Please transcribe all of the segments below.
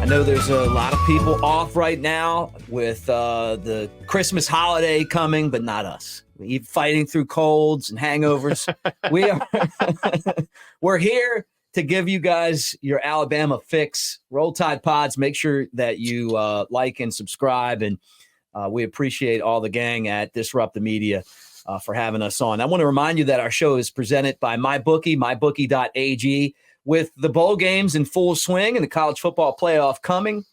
I know there's a lot of people off right now with the Christmas holiday coming, but not us. We fighting through colds and hangovers. We're here to give you guys your Alabama fix. Roll Tide Pods. Make sure that you like and subscribe, and we appreciate all the gang at Disrupt the Media for having us on. I want to remind you that our show is presented by MyBookie, mybookie.ag. With the bowl games in full swing and the college football playoff coming,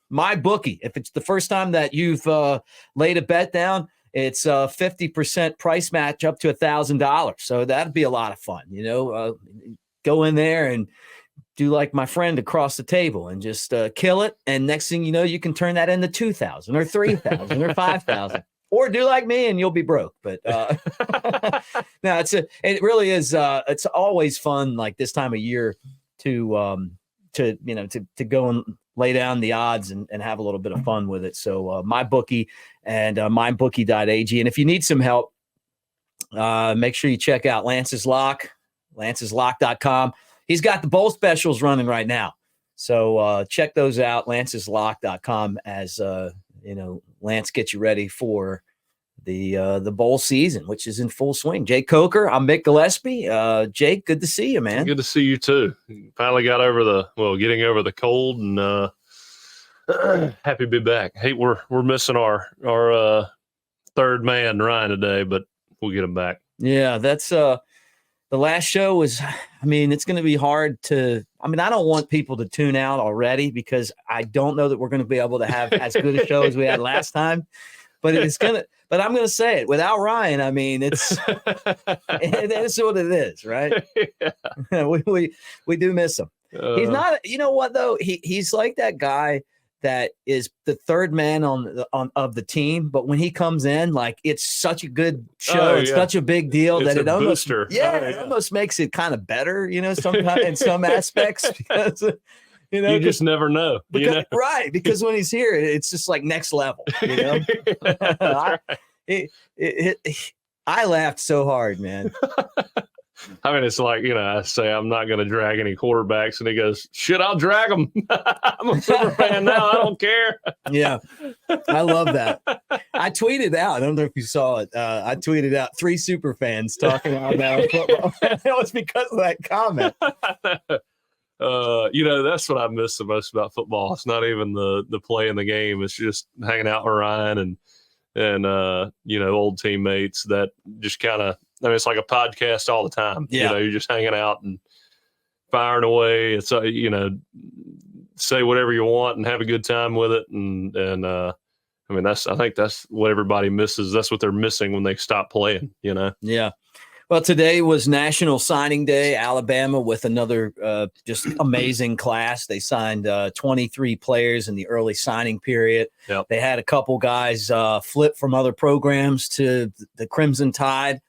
MyBookie, if it's the first time that you've laid a bet down, it's a 50% price match up to $1,000. So that'd be a lot of fun. Go in there and do like my friend across the table and just kill it. And next thing you know, you can turn that into 2,000 or 3,000 or 5,000. Or do like me and you'll be broke. But no, it really is. It's always fun like this time of year to go and lay down the odds and have a little bit of fun with it. So MyBookie and mybookie.ag. And if you need some help, make sure you check out Lance's Lock, lanceslock.com. He's got the bowl specials running right now. So check those out, lanceslock.com, as Lance gets you ready for the bowl season, which is in full swing. Jake Cochran, I'm Mick Gillispie. Jake, good to see you, man. Good to see you too. Finally got over getting over the cold, and happy to be back. Hey, we're missing our third man, Ryan, today, but we'll get him back. Yeah, that's the last show was, it's going to be hard to, I don't want people to tune out already because I don't know that we're going to be able to have as good a show as we had last time, but I'm going to say it without Ryan. It's, it is what it is, right? Yeah. we do miss him. He's not, you know what though? He's like that guy that is the third man of the team, but when he comes in, like it's such a good show, it's such a big deal that it almost, it almost makes it kind of better, sometimes in some aspects because you just never know, right? Because when he's here, it's just like next level. I laughed so hard, man. It's like, I say I'm not going to drag any quarterbacks, and he goes, shit, I'll drag them. I'm a super fan now. I don't care. Yeah, I love that. I tweeted out, I don't know if you saw it. I tweeted out 3 super fans talking about football. It was because of that comment. That's what I miss the most about football. It's not even the play in the game. It's just hanging out with Ryan and old teammates that just kind of, it's like a podcast all the time. Yeah. You're just hanging out and firing away. It's, say whatever you want and have a good time with it. And I think that's what everybody misses. That's what they're missing when they stop playing, Yeah. Well, today was National Signing Day. Alabama with another just amazing class. They signed 23 players in the early signing period. Yep. They had a couple guys flip from other programs to the Crimson Tide.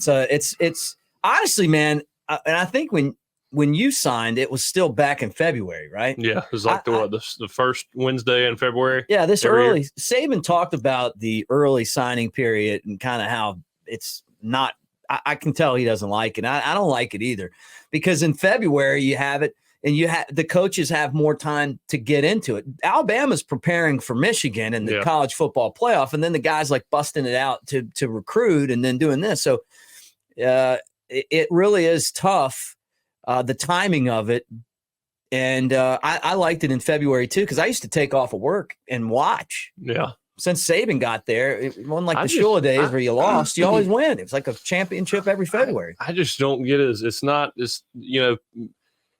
It's honestly, man, and I think when you signed, it was still back in February, right? Yeah, it was like the first Wednesday in February. Yeah, this early year. Saban talked about the early signing period and kind of how it's not. I can tell he doesn't like it. I don't like it either, because in February you have it, and the coaches have more time to get into it. Alabama's preparing for Michigan in the college football playoff, and then the guys like busting it out to recruit and then doing this. So it really is tough, the timing of it. And I liked it in February too, because I used to take off of work and watch. Yeah. Since Saban got there, it wasn't like the Shula days where you lost. You always win. It was like a championship every February. I just don't get it.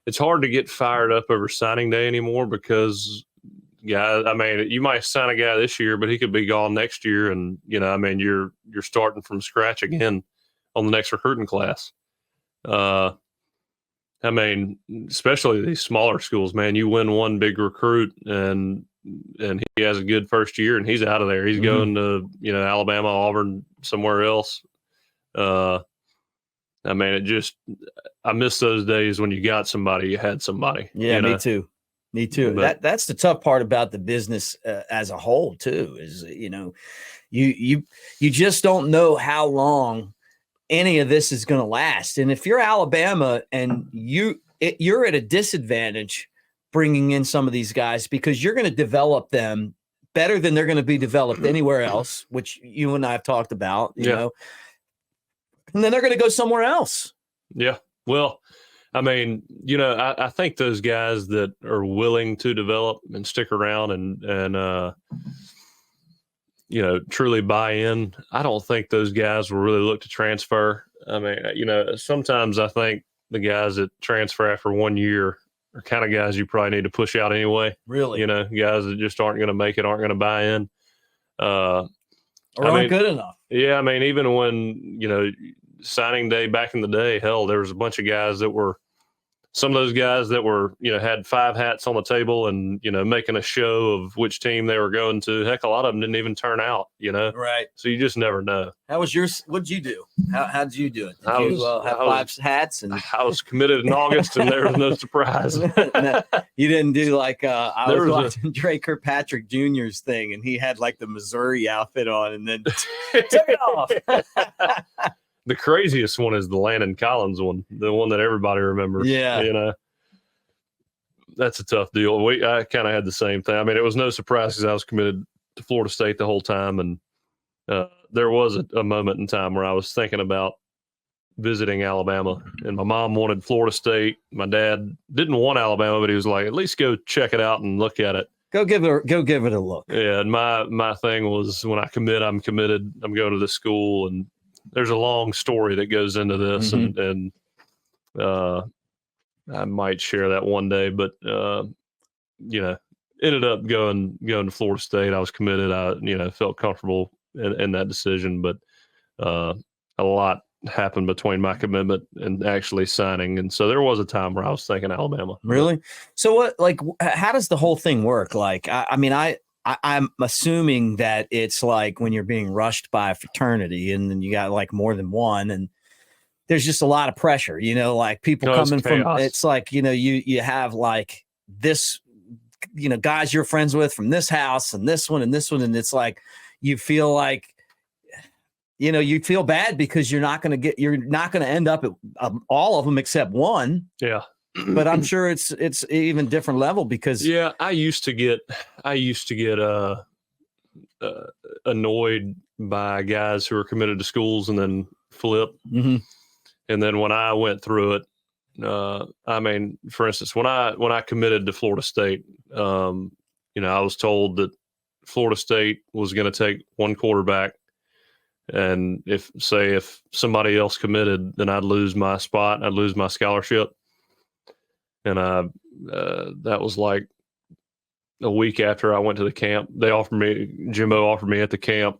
It's hard to get fired up over signing day anymore because, you might sign a guy this year, but he could be gone next year. And, you're starting from scratch again on the next recruiting class. Especially these smaller schools, man, you win one big recruit and he has a good first year and he's out of there. He's going to, Alabama, Auburn, somewhere else. I miss those days when you got somebody, you had somebody. Yeah, me too. But that's the tough part about the business as a whole too, is, you just don't know how long any of this is going to last. And if you're Alabama and you're at a disadvantage bringing in some of these guys because you're going to develop them better than they're going to be developed anywhere else, which you and I have talked about, you know, and then they're going to go somewhere else. Yeah. Well, I mean, you know, I think those guys that are willing to develop and stick around and you know, truly buy in, I don't think those guys will really look to transfer. I mean, you know, sometimes I think the guys that transfer after 1 year are kind of guys you probably need to push out anyway. Really? You know, guys that just aren't going to make it, aren't going to buy in. Or aren't good enough. Yeah, I mean, even when, you know, signing day back in the day, hell, there was a bunch of guys that were, some of those guys that were, you know, had 5 hats on the table and, you know, making a show of which team they were going to. Heck, a lot of them didn't even turn out, you know? Right. So you just never know. How was yours? What'd you do? How did you do it? Did you have 5 hats? And I was committed in August and there was no surprise. No, you didn't do like, I was watching Dre Kirkpatrick Jr.'s thing and he had like the Missouri outfit on and then took it off. The craziest one is the Landon Collins one, the one that everybody remembers. Yeah. You know, that's a tough deal. I kind of had the same thing. I mean, it was no surprise because I was committed to Florida State the whole time. And there was a moment in time where I was thinking about visiting Alabama. And my mom wanted Florida State. My dad didn't want Alabama, but he was like, at least go check it out and look at it. Go give it a look. Yeah. And my thing was when I commit, I'm committed. I'm going to this school. And there's a long story that goes into this, and I might share that one day. But you know, ended up going to Florida State. I was committed. I felt comfortable in that decision, but a lot happened between my commitment and actually signing, and so there was a time where I was thinking Alabama. Really? So what? Like, how does the whole thing work? Like, I'm assuming that it's like when you're being rushed by a fraternity and then you got like more than one and there's just a lot of pressure, you know, like people coming from, it's like, you know, you have like this, you know, guys you're friends with from this house and this one and this one. And it's like, you feel like, you know, you feel bad because you're not going to end up at all of them except one. Yeah. But I'm sure it's even different level because I used to get annoyed by guys who are committed to schools and then flip. Mm-hmm. And then when I went through it, I mean, for instance, when I committed to Florida State, you know, I was told that Florida State was going to take one quarterback, and if somebody else committed, then I'd lose my spot, I'd lose my scholarship. And that was like a week after I went to the camp. Jimbo offered me at the camp,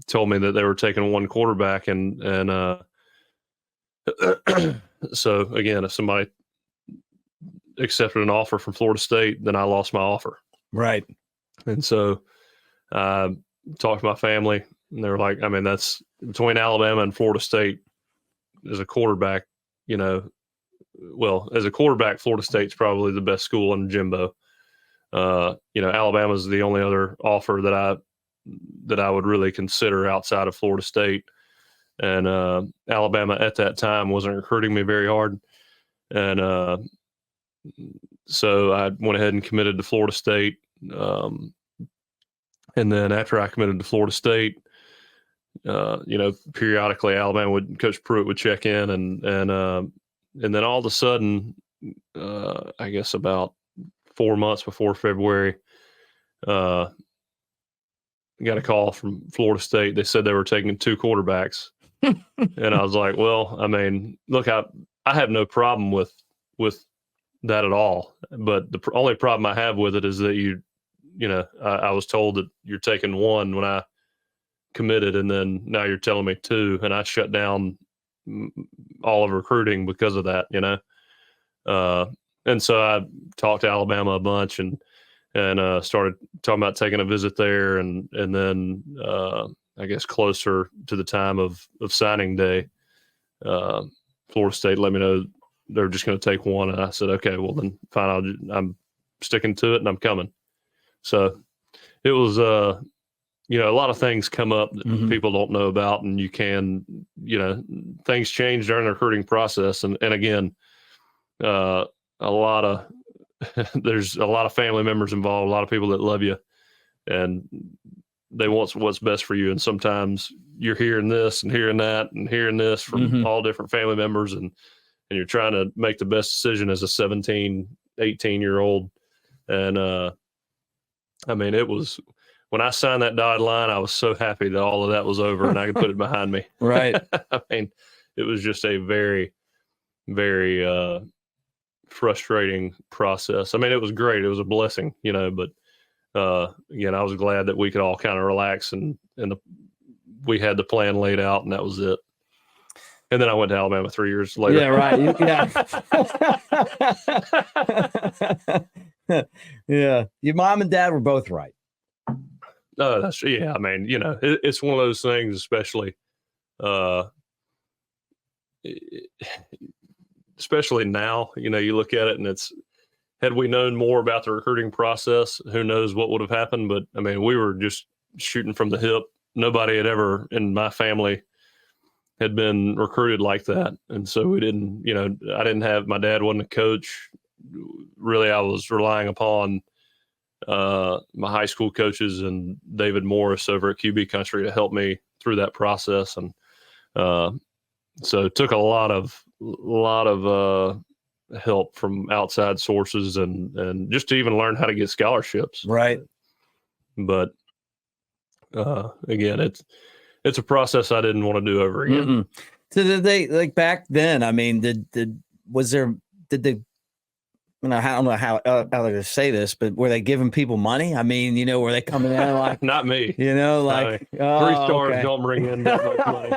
told me that they were taking one quarterback. And so again, if somebody accepted an offer from Florida State, then I lost my offer. Right. And so I talked to my family and they were like, I mean, that's between Alabama and Florida State as a quarterback, you know, well, as a quarterback, Florida State's probably the best school in Jimbo. You know, Alabama's the only other offer that I would really consider outside of Florida State. And Alabama at that time wasn't recruiting me very hard. And so I went ahead and committed to Florida State. And then after I committed to Florida State, you know, periodically Coach Pruitt would check in and then all of a sudden, I guess about 4 months before February, got a call from Florida State. They said they were taking 2 quarterbacks. And I was like, well, I mean, look, I have no problem with that at all. But the only problem I have with it is that you know, I was told that you're taking 1 when I committed, and then now you're telling me 2, and I shut down all of recruiting because of that, you know? And so I talked to Alabama a bunch and started talking about taking a visit there. And then, I guess closer to the time of signing day, Florida State let me know they're just going to take 1. And I said, okay, well then fine. I'm sticking to it and I'm coming. So it was, you know, a lot of things come up that people don't know about, and you can, you know, things change during the recruiting process. And again, a lot of there's a lot of family members involved, a lot of people that love you, and they want what's best for you. And sometimes you're hearing this and hearing that and hearing this from all different family members, and you're trying to make the best decision as a 17, 18-year-old. And I mean, it was, when I signed that dotted line, I was so happy that all of that was over and I could put it behind me. Right. I mean, it was just a very, very frustrating process. I mean, it was great. It was a blessing, you know, but again, I was glad that we could all kind of relax and we had the plan laid out, and that was it. And then I went to Alabama 3 years later. Yeah, right. Yeah. Yeah. Your mom and dad were both right. Yeah. I mean, you know, it's one of those things, especially now, you know, you look at it and it's, had we known more about the recruiting process, who knows what would have happened. But I mean, we were just shooting from the hip. Nobody had ever in my family had been recruited like that. And so we didn't, you know, my dad wasn't a coach. Really, I was relying upon my high school coaches and David Morris over at QB Country to help me through that process. And so it took a lot of help from outside sources and just to even learn how to get scholarships. Right. But again, it's a process I didn't want to do over again. Mm-mm. So did they, like back then, I mean, did they, you know, I don't know how to say this, but were they giving people money? I mean, you know, were they coming in like, not me, you know, like 3 stars don't bring in that much money.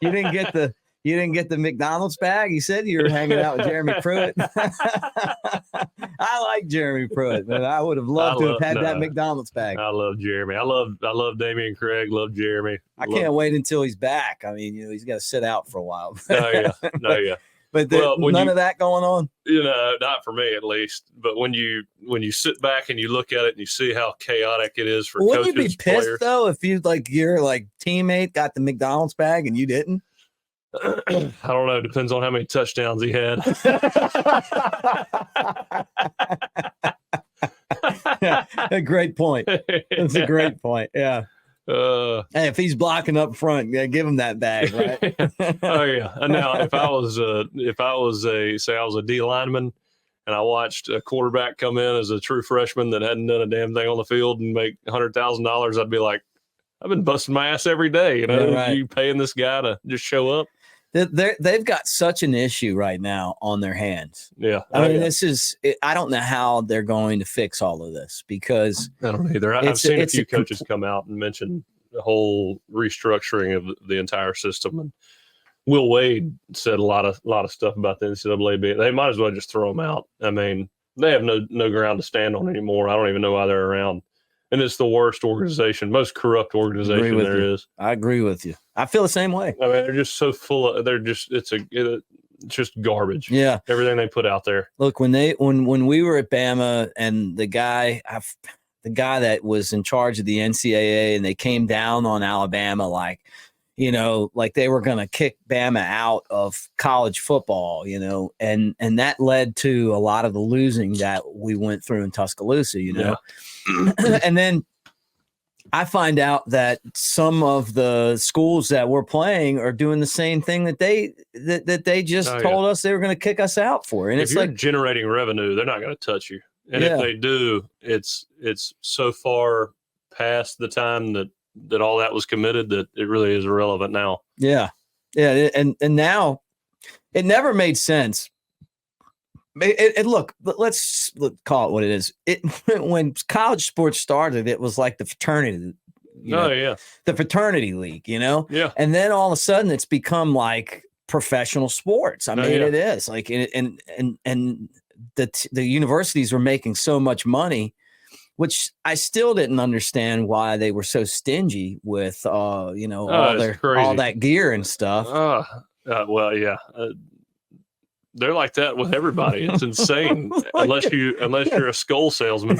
You didn't get the McDonald's bag. You said you were hanging out with Jeremy Pruitt. I like Jeremy Pruitt, but I would have loved to have had that McDonald's bag. I love Jeremy. I love Damian Craig. Love Jeremy. I can't wait until he's back. I mean, you know, he's got to sit out for a while. No, yeah. But none of that going on. You know, not for me at least. But when you sit back and you look at it and you see how chaotic it is for coaches, wouldn't you be pissed players, though if your teammate got the McDonald's bag and you didn't? I don't know. Depends on how many touchdowns he had. Yeah, a great point. That's a great point. Yeah. Hey, if he's blocking up front, yeah, give him that bag, right? Oh yeah. Now, if I was a D lineman and I watched a quarterback come in as a true freshman that hadn't done a damn thing on the field and make $100,000, I'd be like, I've been busting my ass every day. You know, right. You paying this guy to just show up? They've got such an issue right now on their hands. Yeah. I mean, I don't know how they're going to fix all of this because I don't either. I've seen a few coaches come out and mention the whole restructuring of the entire system. And Will Wade said a lot of stuff about the NCAA. They might as well just throw them out. I mean, they have no ground to stand on anymore. I don't even know why they're around. And it's the worst organization, most corrupt organization there is. I agree with you. I feel the same way. I mean, they're just so full of. It's just garbage. Yeah, everything they put out there. Look, when we were at Bama and the guy that was in charge of the NCAA and they came down on Alabama like they were going to kick Bama out of college football, you know, and that led to a lot of the losing that we went through in Tuscaloosa, you know. Yeah. And then I find out that some of the schools that we're playing are doing the same thing that they just told us they were going to kick us out for. And if it's you're like generating revenue, they're not going to touch you. And if they do, it's so far past the time that all that was committed that it really is irrelevant now. Yeah. Yeah. And now it never made sense. Let's call it what it is. When college sports started, it was like the fraternity. The fraternity league, you know? Yeah. And then all of a sudden it's become like professional sports. I mean, it is like, and the universities were making so much money, which I still didn't understand why they were so stingy with, all that gear and stuff. Well, yeah. They're like that with everybody. It's insane. unless you're a skull salesman.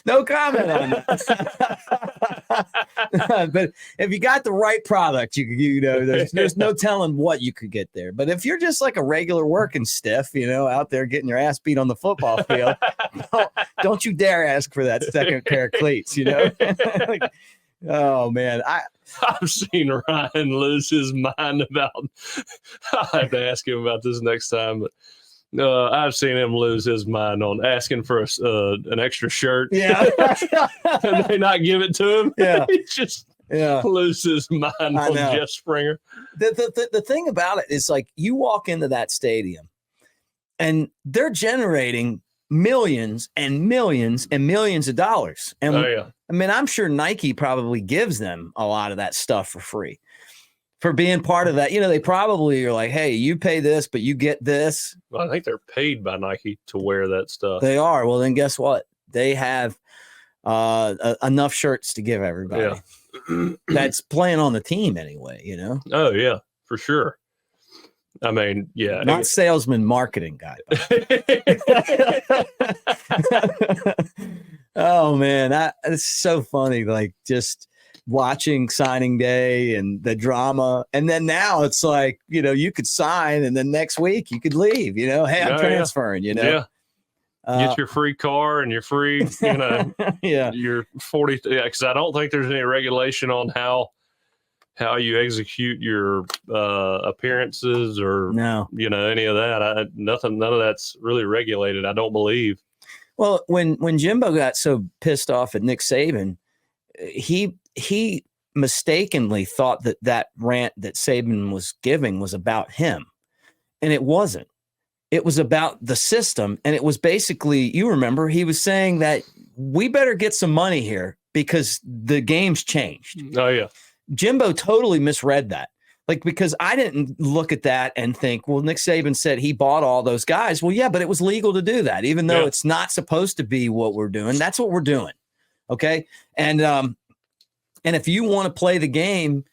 No comment on that. But if you got the right product, you know, there's no telling what you could get there. But if you're just like a regular working stiff, you know, out there getting your ass beat on the football field, don't you dare ask for that second pair of cleats, you know? Like, oh man, I've seen Ryan lose his mind about. I have to ask him about this next time, but I've seen him lose his mind on asking for an extra shirt. Yeah, and they not give it to him. Yeah, he just loses his mind on Jeff Springer. The thing about it is, like, you walk into that stadium, and they're generating millions and millions and millions of dollars. And I mean, I'm sure Nike probably gives them a lot of that stuff for free for being part of that. You know, they probably are like, hey, you pay this, but you get this. Well, I think they're paid by Nike to wear that stuff. They are. Well, then guess what? They have enough shirts to give everybody. Yeah. That's playing on the team anyway, you know? Oh, yeah, for sure. I mean, yeah. Not salesman, marketing guy. Oh, man. It's so funny. Like, just watching signing day and the drama. And then now it's like, you know, you could sign and then next week you could leave, you know? Hey, I'm transferring, you know? Yeah. Get your free car and your free, you know, your 40. Yeah, because I don't think there's any regulation on how you execute your appearances or, you know, any of that. None of that's really regulated, I don't believe. Well, when Jimbo got so pissed off at Nick Saban, he mistakenly thought that rant that Saban was giving was about him. And it wasn't. It was about the system. And it was basically, you remember, he was saying that we better get some money here because the game's changed. Oh, yeah. Jimbo totally misread that. Like, because I didn't look at that and think, well, Nick Saban said he bought all those guys. Well, yeah, but it was legal to do that, even though it's not supposed to be what we're doing. That's what we're doing. Okay. And if you want to play the game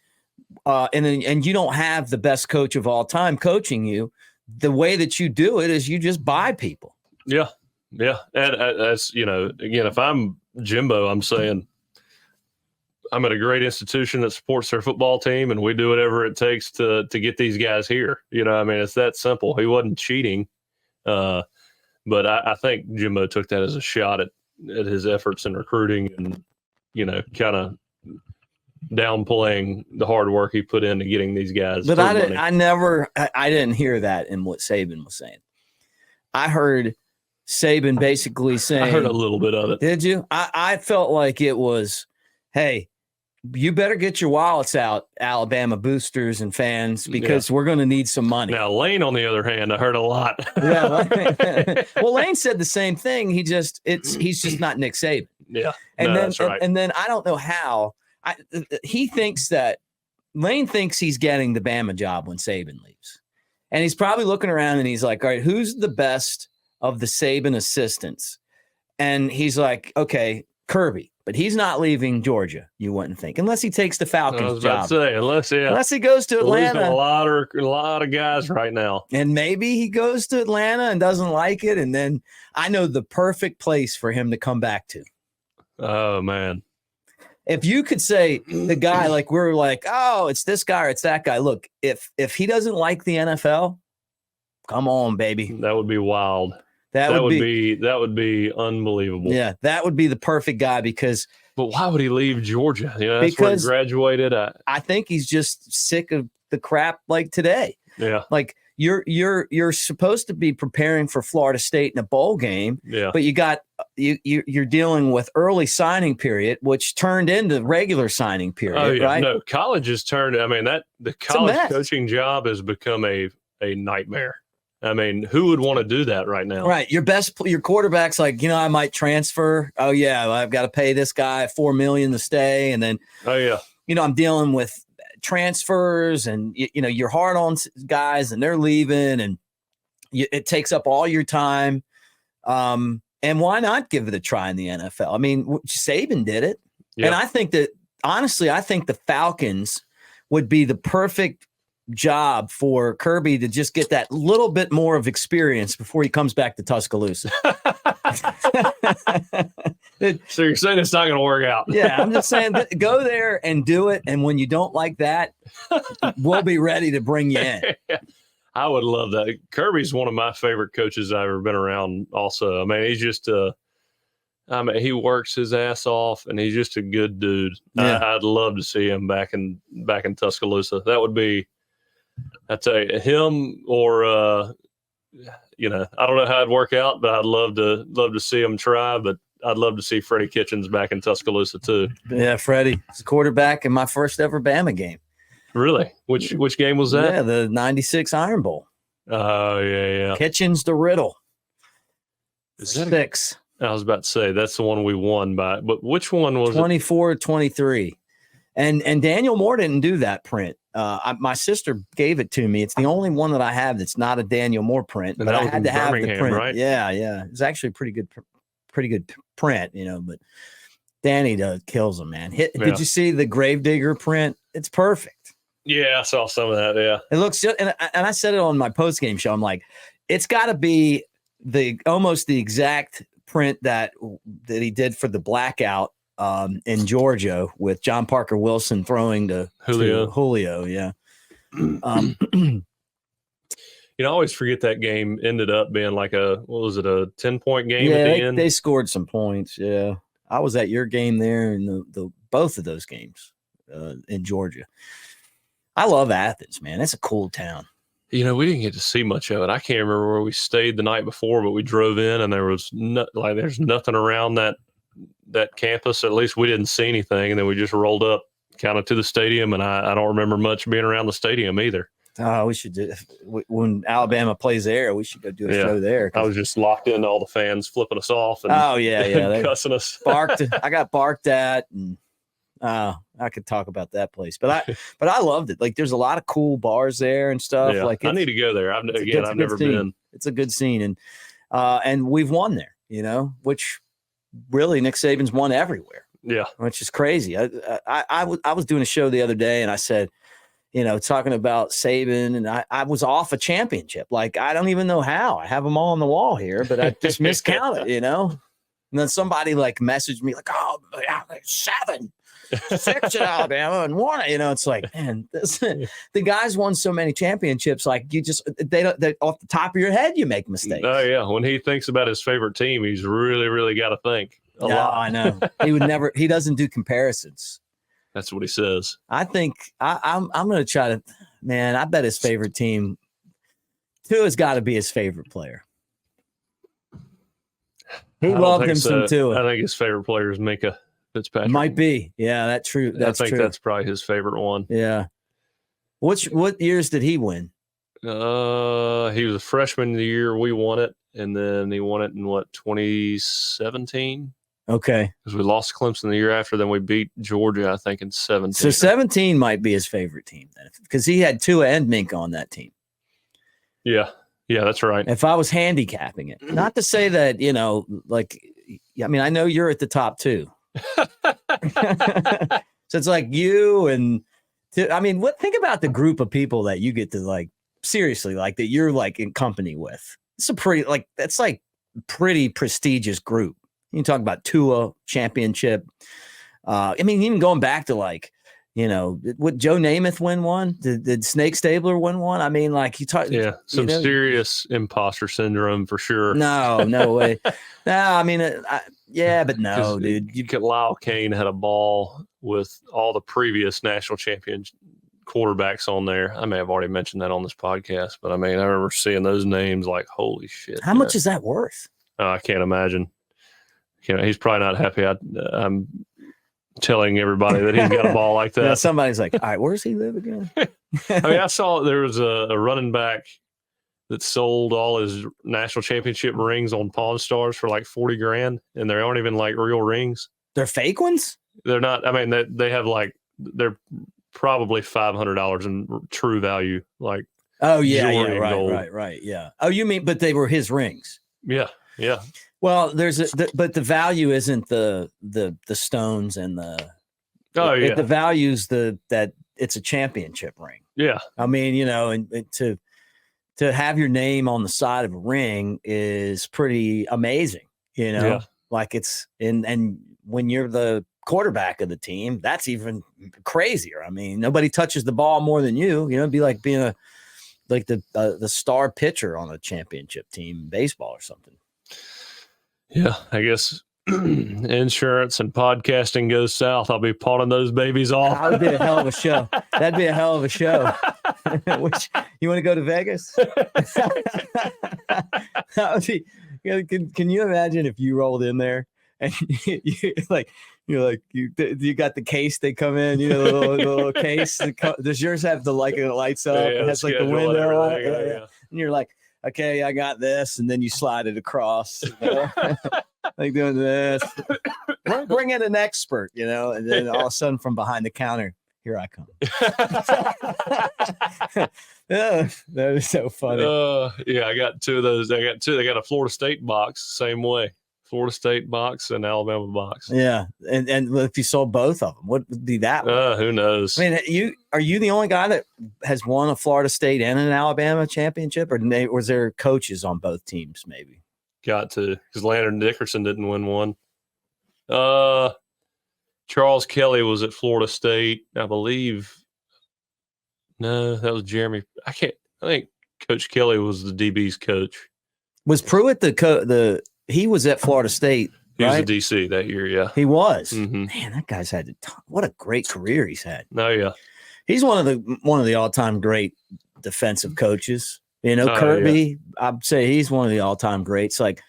and you don't have the best coach of all time coaching you, the way that you do it is you just buy people. Yeah. Yeah. And as you know, again, if I'm Jimbo, I'm saying, I'm at a great institution that supports their football team, and we do whatever it takes to get these guys here. You know, I mean, it's that simple. He wasn't cheating, but I think Jimbo took that as a shot at his efforts in recruiting and, you know, kind of downplaying the hard work he put into getting these guys. But I didn't hear that in what Saban was saying. I heard Saban basically saying, I heard a little bit of it. Did you? I felt like it was, hey, you better get your wallets out, Alabama boosters and fans, because we're going to need some money. Now, Lane, on the other hand, I heard a lot. Well, Lane said the same thing. He's just not Nick Saban. Yeah. That's right. And then I don't know how he thinks that Lane thinks he's getting the Bama job when Saban leaves. And he's probably looking around and he's like, all right, who's the best of the Saban assistants? And he's like, okay, Kirby. But he's not leaving Georgia, you wouldn't think, unless he takes the Falcons job. Say, unless he goes to Atlanta. A lot of guys right now. And maybe he goes to Atlanta and doesn't like it. And then I know the perfect place for him to come back to. Oh, man. If you could say the guy, like we're like, oh, it's this guy or it's that guy. Look, if he doesn't like the NFL, come on, baby. That would be wild. That would be unbelievable. Yeah, that would be the perfect guy because. But why would he leave Georgia? You know, that's where he graduated. I think he's just sick of the crap like today. Yeah, like you're supposed to be preparing for Florida State in a bowl game. Yeah, but you're dealing with early signing period, which turned into regular signing period. Oh yeah, right? No, college has turned. I mean the college coaching job has become a nightmare. I mean, who would want to do that right now? Right. Your quarterback's like, I might transfer. Oh yeah. I've got to pay this guy $4 million to stay. And then, oh yeah, I'm dealing with transfers and, you're hard on guys and they're leaving and it takes up all your time. And why not give it a try in the NFL? I mean, Saban did it. Yep. And I think that, honestly, the Falcons would be the perfect job for Kirby to just get that little bit more of experience before he comes back to Tuscaloosa. So you're saying it's not going to work out? Yeah, I'm just saying go there and do it. And when you don't like that, we'll be ready to bring you in. I would love that. Kirby's one of my favorite coaches I've ever been around. Also, I mean, he's just he works his ass off, and he's just a good dude. Yeah. I'd love to see him back in Tuscaloosa. That would be, I'd say, him or I don't know how it'd work out, but I'd love to see him try. But I'd love to see Freddie Kitchens back in Tuscaloosa too. Yeah, Freddie was a quarterback in my first ever Bama game. Really? Which game was that? Yeah, the '96 Iron Bowl. Oh yeah. Kitchens to Riddle. Is that 6? I was about to say that's the one we won by. But which one was 24-23. And Daniel Moore didn't do that print. My sister gave it to me. It's the only one that I have that's not a Daniel Moore print. And but that I was had in to have the Birmingham, print. right? Yeah. It's actually a pretty good print, But Danny kills him, man. Did you see the Gravedigger print? It's perfect. Yeah, I saw some of that. Yeah, it looks just, and I said it on my post game show. I'm like, it's got to be almost the exact print that he did for the blackout in Georgia with John Parker Wilson throwing to Julio. Yeah. I always forget that game ended up being like a 10-point game at the end. They scored some points. Yeah, I was at your game there in the both of those games in Georgia. I love Athens, man. It's a cool town. We didn't get to see much of it. I can't remember where we stayed the night before, but we drove in and there was there's nothing around that campus. At least we didn't see anything. And then we just rolled up kind of to the stadium. And I don't remember much being around the stadium either. Oh, we should do when Alabama plays there. We should go do a show there. I was just locked into all the fans flipping us off. And, and cussing us. I got barked at, and I could talk about that place, but I loved it. Like, there's a lot of cool bars there and stuff. Yeah, like, I need to go there. I've never been. It's a good scene, and we've won there. Which really Nick Saban's won everywhere. Yeah, which is crazy. I was doing a show the other day, and I said, talking about Saban, and I was off a championship. Like, I don't even know how. I have them all on the wall here, but I just miscounted. And then somebody messaged me oh, 7. 6 at Alabama and won it. It's like, man, the guys won so many championships. Like, you just they off the top of your head, you make mistakes. Oh yeah, when he thinks about his favorite team, he's really, really got to think a lot. I know. He would never. He doesn't do comparisons. That's what he says. I think I'm going to try to. Man, I bet his favorite team. Tua has got to be his favorite player. He loved him some Tua. I think his favorite player is Minka Fitzpatrick. Might be. Yeah, that's true. I think that's probably his favorite one. Yeah. What years did he win? He was a freshman the year we won it, and then he won it in 2017? Okay. Because we lost Clemson the year after, then we beat Georgia, I think, in 17. So 17 might be his favorite team then, because he had Tua and Minka on that team. Yeah, that's right. If I was handicapping it, not to say that, I know you're at the top two. So it's like you and think about the group of people that you get to seriously that you're in company with. It's a pretty prestigious group. You can talk about Tua championship. Even going back to what Joe Namath win one? Did Snake Stabler win one? You talk. Yeah, some serious imposter syndrome for sure. No way. No, but no, dude. Lyle Kane had a ball with all the previous national champion quarterbacks on there. I may have already mentioned that on this podcast, but I remember seeing those names holy shit. How much is that worth? I can't imagine. He's probably not happy. I'm telling everybody that he's got a ball like that. Yeah, somebody's like, all right, where does he live again? I saw there was a running back that sold all his national championship rings on Pawn Stars for $40,000, and they aren't even real rings. They're fake ones? They're not. They have they're probably $500 in true value. Oh yeah, right, yeah. Oh, you mean, but they were his rings? Yeah. Well, but the value isn't the stones and the. Oh yeah. The value's that it's a championship ring. Yeah. And to have your name on the side of a ring is pretty amazing. like it's and when you're the quarterback of the team, that's even crazier. I mean, nobody touches the ball more than you. It'd be like being the star pitcher on a championship team in baseball or something. Yeah, I guess insurance and podcasting goes south. I'll be pawning those babies off. That would be a hell of a show. That'd be a hell of a show. Which you want to go to Vegas? That would be. Can you imagine if you rolled in there and you got the case? They come in, the little case. Does yours have the it lights up? It has like the window on it. Yeah. And you're like, okay, I got this, and then you slide it across. Like doing this. Bring in an expert, and then all of a sudden from behind the counter, here I come. That is so funny. Yeah, I got two of those. I got two. They got a Florida State box, same way. Florida State box and Alabama box. Yeah, and if you sold both of them, what would be that? Who knows? I mean, are you the only guy that has won a Florida State and an Alabama championship, or was there coaches on both teams? Maybe got to, because Landon Dickerson didn't win one. Charles Kelly was at Florida State, I believe. No, that was Jeremy. I think Coach Kelly was the DB's coach. Was Pruitt he was at Florida State? He was right? the DC that year, yeah. He was. Mm-hmm. Man, that guy's had what a great career he's had. Oh yeah, he's one of the all-time great defensive coaches. Kirby, yeah. I'd say he's one of the all-time greats. Like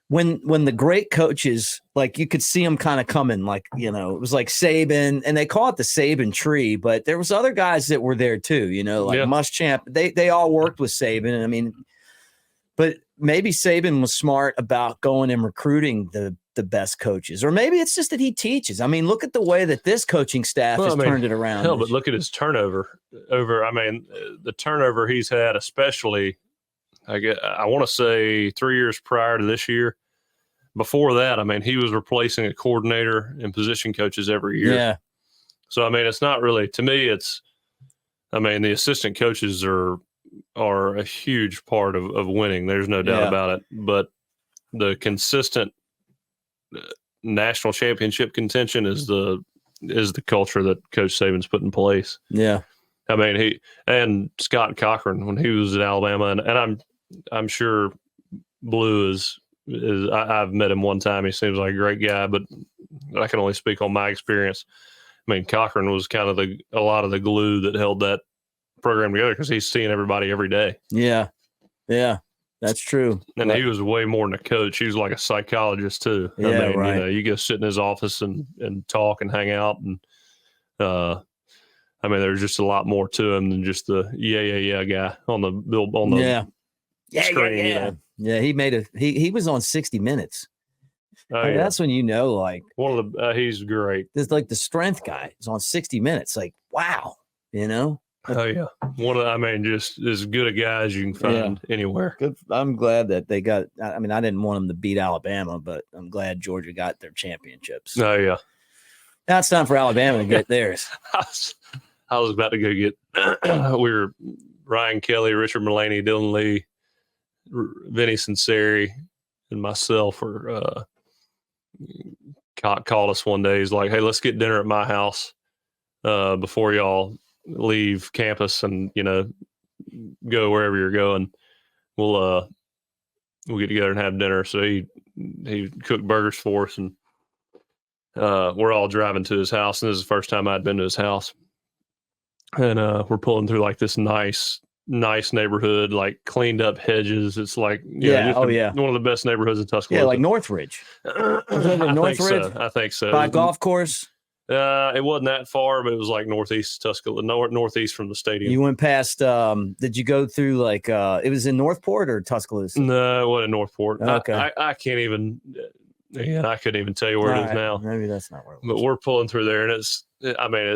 when the great coaches, like you could see them kind of coming, like, it was like Saban, and they call it the Saban tree, but there was other guys that were there too, like Muschamp. They all worked with Saban. I mean, but maybe Saban was smart about going and recruiting the best coaches, or maybe it's just that he teaches. I mean, look at the way that this coaching staff has turned it around. Hell, but look at his turnover. The turnover he's had, especially, I want to say 3 years prior to this year. Before that, he was replacing a coordinator and position coaches every year. Yeah. So, it's not really, to me, the assistant coaches are a huge part of winning. There's no doubt about it. But the consistent national championship contention is the culture that Coach Saban's put in place. Yeah. He and Scott Cochran when he was at Alabama, and I'm sure Blue is I've met him one time. He seems like a great guy, but I can only speak on my experience. Cochran was kind of a lot of the glue that held that program together, because he's seeing everybody every day. Yeah. Yeah. That's true. And he was way more than a coach. He was like a psychologist too. Yeah, right. You go sit in his office and talk and hang out, and there's just a lot more to him than just the yeah guy on the screen. Yeah, he was on 60 Minutes. That's when one of the he's great. There's like the strength guy is on 60 Minutes. Like, wow, Oh yeah, one of just as good a guy as you can find anywhere. Good. I'm glad that they got. I didn't want them to beat Alabama, but I'm glad Georgia got their championships. Oh yeah. Now it's time for Alabama to get theirs. I was about to go get. We were Ryan Kelly, Richard Mullaney, Dylan Lee, Vinny Sinceri, and myself called us one day. He's like, "Hey, let's get dinner at my house before y'all leave campus, and go wherever you're going. We'll get together and have dinner." So he cooked burgers for us, and we're all driving to his house. And this is the first time I'd been to his house. And we're pulling through like this nice neighborhood, like cleaned up hedges. It's like one of the best neighborhoods in Tuscaloosa. Yeah, like Northridge. I think so. By a golf course. It wasn't that far, but it was like northeast Tuscaloosa, northeast from the stadium. You went past. Did you go through it was in Northport or Tuscaloosa? No, it wasn't Northport. Okay, I can't even. I couldn't even tell you where it is now. Maybe that's not where it was. But we're pulling through there, and it's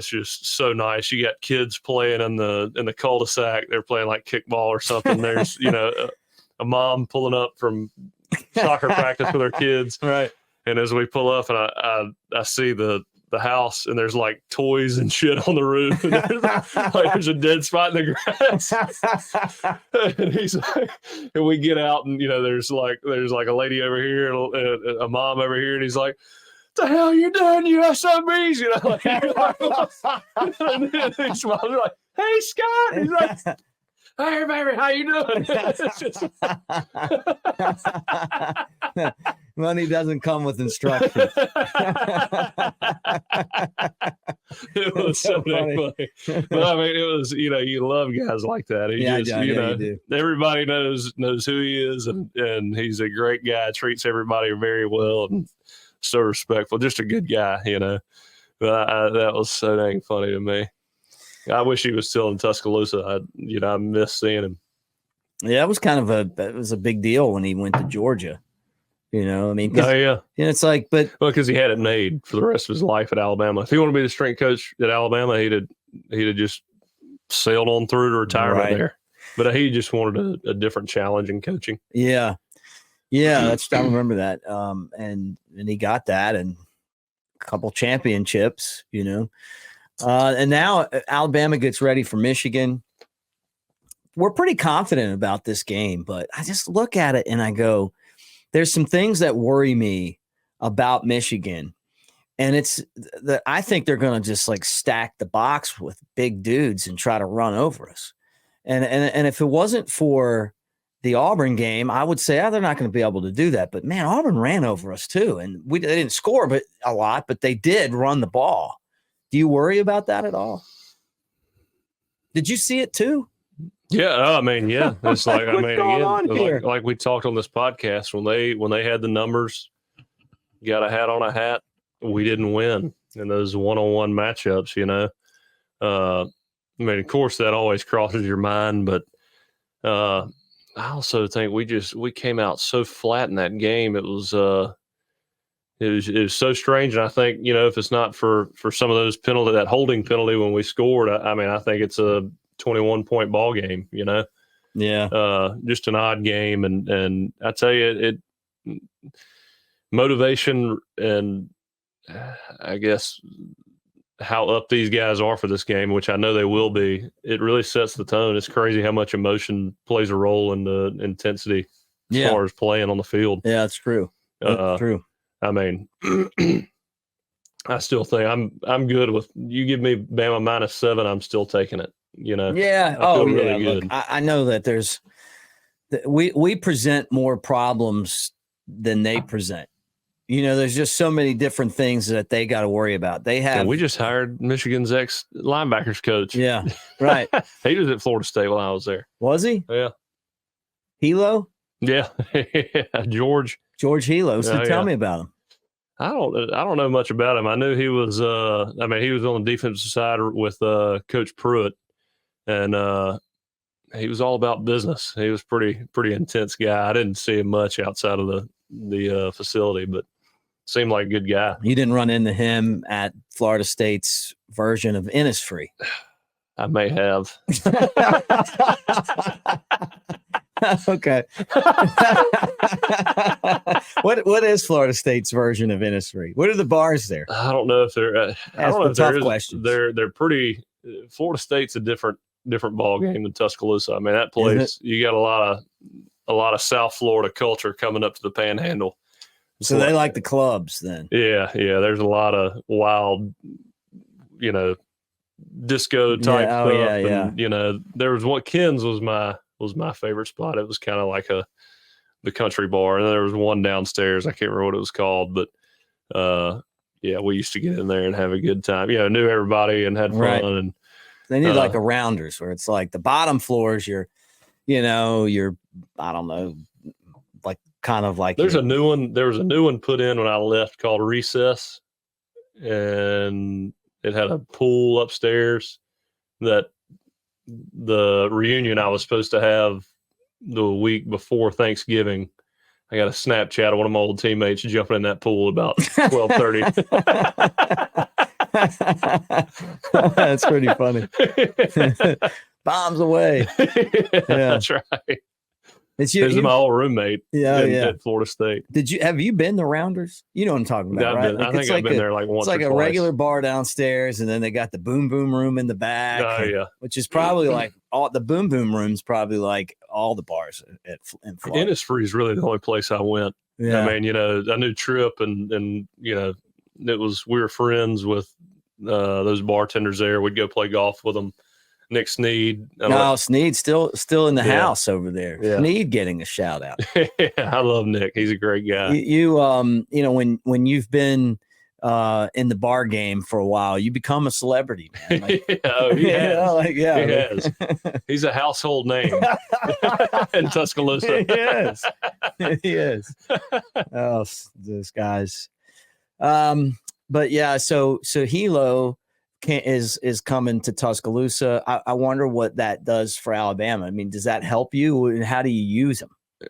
just so nice. You got kids playing in the cul-de-sac. They're playing like kickball or something. There's a mom pulling up from soccer practice with her kids. Right. And as we pull up, and I see the the house, and there's like toys and shit on the roof. And there's a dead spot in the grass. And he's like, and we get out, and there's like a lady over here and a mom over here, and he's like, "The hell you doing, you SOBs?" And then these moms are like, "Hey, Scott." He's like, "Hey, baby, how you doing?" It's just... Money doesn't come with instructions. It was so funny. But I mean, it was, you love guys like that. You do. Everybody knows who he is, and he's a great guy, treats everybody very well, and so respectful. Just a good guy, But that was so dang funny to me. I wish he was still in Tuscaloosa. I miss seeing him. Yeah, it was a big deal when he went to Georgia. I mean, it's like, because he had it made for the rest of his life at Alabama. If he wanted to be the strength coach at Alabama, he'd have just sailed on through to retirement there. But he just wanted a different challenge in coaching. Yeah, I remember that. And he got that, and a couple championships. And now Alabama gets ready for Michigan. We're pretty confident about this game, but I just look at it and I go, there's some things that worry me about Michigan. And it's that I think they're going to just like stack the box with big dudes and try to run over us. And if it wasn't for the Auburn game, I would say, they're not going to be able to do that. But man, Auburn ran over us too. And they didn't score a lot, but they did run the ball. Do you worry about that at all? Did you see it too? Yeah, I mean, yeah. It's like, again, like we talked on this podcast, when they had the numbers, got a hat on a hat, we didn't win in those one-on-one matchups, I mean, of course, that always crosses your mind, but I also think we came out so flat in that game. It was so strange, and I think if it's not for some of those that holding penalty when we scored, I think it's a 21-point ball game. Just an odd game, and I tell you, it motivation and I guess how up these guys are for this game, which I know they will be. It really sets the tone. It's crazy how much emotion plays a role in the intensity as far as playing on the field. Yeah, it's true. That's true. I mean, I still think I'm good with you. Give me Bama -7, I'm still taking it. Yeah. I feel really good. Look, I know that we present more problems than they present. There's just so many different things that they got to worry about. They have. We just hired Michigan's ex linebackers coach. Yeah. Right. He was at Florida State while I was there. Was he? Yeah. Hilo? Yeah. George Hilo. So tell me about him. I don't know much about him. I knew he was he was on the defensive side with Coach Pruitt, and he was all about business. He was pretty intense guy. I didn't see him much outside of the facility, but seemed like a good guy. You didn't run into him at Florida State's version of Innisfree. I may have. Okay. What is Florida State's version of Innisfree? What are the bars there? I don't know if they're. I don't know if tough questions. They're pretty. Florida State's a different ball game than Tuscaloosa. I mean, that place you got a lot of South Florida culture coming up to the Panhandle. So they like the clubs then. Yeah. There's a lot of wild, disco type stuff. And, there was one. Ken's was my favorite spot. It was kind of like the country bar, and then there was one downstairs. I can't remember what it was called, but we used to get in there and have a good time. Knew everybody and had fun. Right. And they need like a rounders where it's like the bottom floors. You're I don't know, like kind of like there's a new one. There was a new one put in when I left called Recess, and it had a pool upstairs. That the reunion I was supposed to have the week before Thanksgiving, I got a Snapchat of one of my old teammates jumping in that pool about 12:30. That's pretty funny. Bombs away. That's right. He's my old roommate at Florida State. Have you been to Rounders? You know what I'm talking about, right? I think I've been there like once or twice. It's like a regular bar downstairs, and then they got the boom boom room in the back. Oh, yeah. Which is probably like the boom boom room's probably like all the bars in Florida. Innisfree is really the only place I went. Yeah. I mean, I knew Tripp and we were friends with those bartenders there. We'd go play golf with them. Nick Sneed. Sneed's still in the house over there. Yeah. Sneed getting a shout out. Yeah, I love Nick. He's a great guy. When you've been in the bar game for a while, you become a celebrity, man. Like, he has. He's a household name in Tuscaloosa. He is. Oh, those guys. But yeah, so Hilo is coming to Tuscaloosa. I wonder what that does for Alabama. I mean, does that help you? And how do you use him?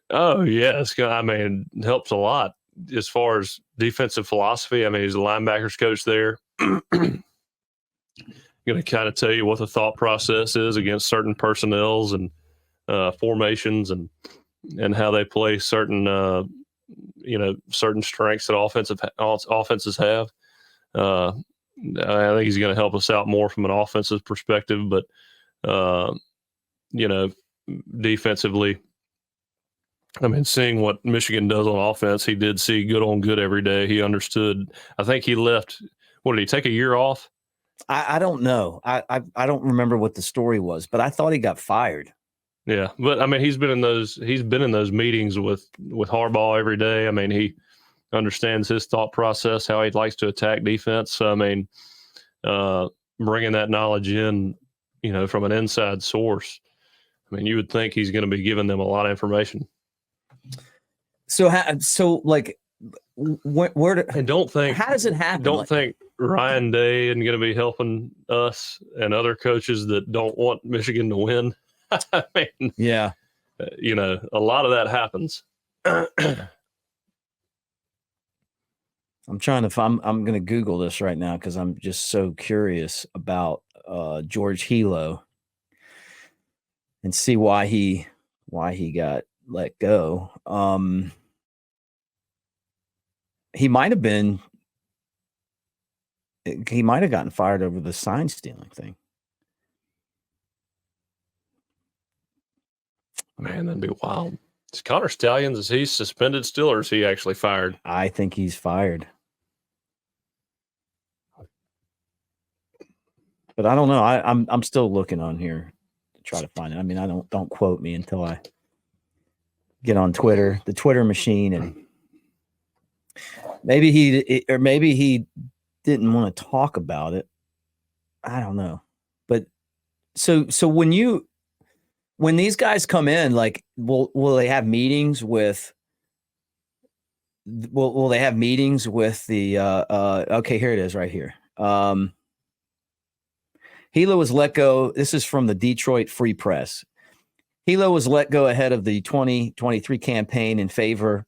Oh, yes. I mean, it helps a lot as far as defensive philosophy. I mean, he's a linebackers coach there. Going to kind of tell you what the thought process is against certain personnels and formations and how they play certain certain strengths that offenses have. I think he's going to help us out more from an offensive perspective, but defensively, I mean, seeing what Michigan does on offense, he did see good on good every day. He understood. I think he left. What, did he take a year off? I don't know. I don't remember what the story was, but I thought he got fired. Yeah, but I mean, he's been in those meetings with Harbaugh every day. I mean, he understands his thought process, how he likes to attack defense. So, I mean, bringing that knowledge in, from an inside source, I mean, you would think he's going to be giving them a lot of information. So where and don't think, how does it happen? Don't think Ryan Day isn't going to be helping us and other coaches that don't want Michigan to win. I mean, yeah, a lot of that happens. I'm trying to find. I'm going to Google this right now because I'm just so curious about George Hilo and see why he got let go. He might have gotten fired over the sign stealing thing. Man, that'd be wild. Is Connor Stallions, is he suspended still, or is he actually fired? I think he's fired. But I don't know. I'm still looking on here to try to find it. I mean, don't quote me until I get on Twitter, the Twitter machine, and maybe he didn't want to talk about it. I don't know. But so when these guys come in, like, will they have meetings with? Will they have meetings with the? Okay, here it is, right here. Hilo was let go. This is from the Detroit Free Press. Hilo was let go ahead of the 2023 campaign in favor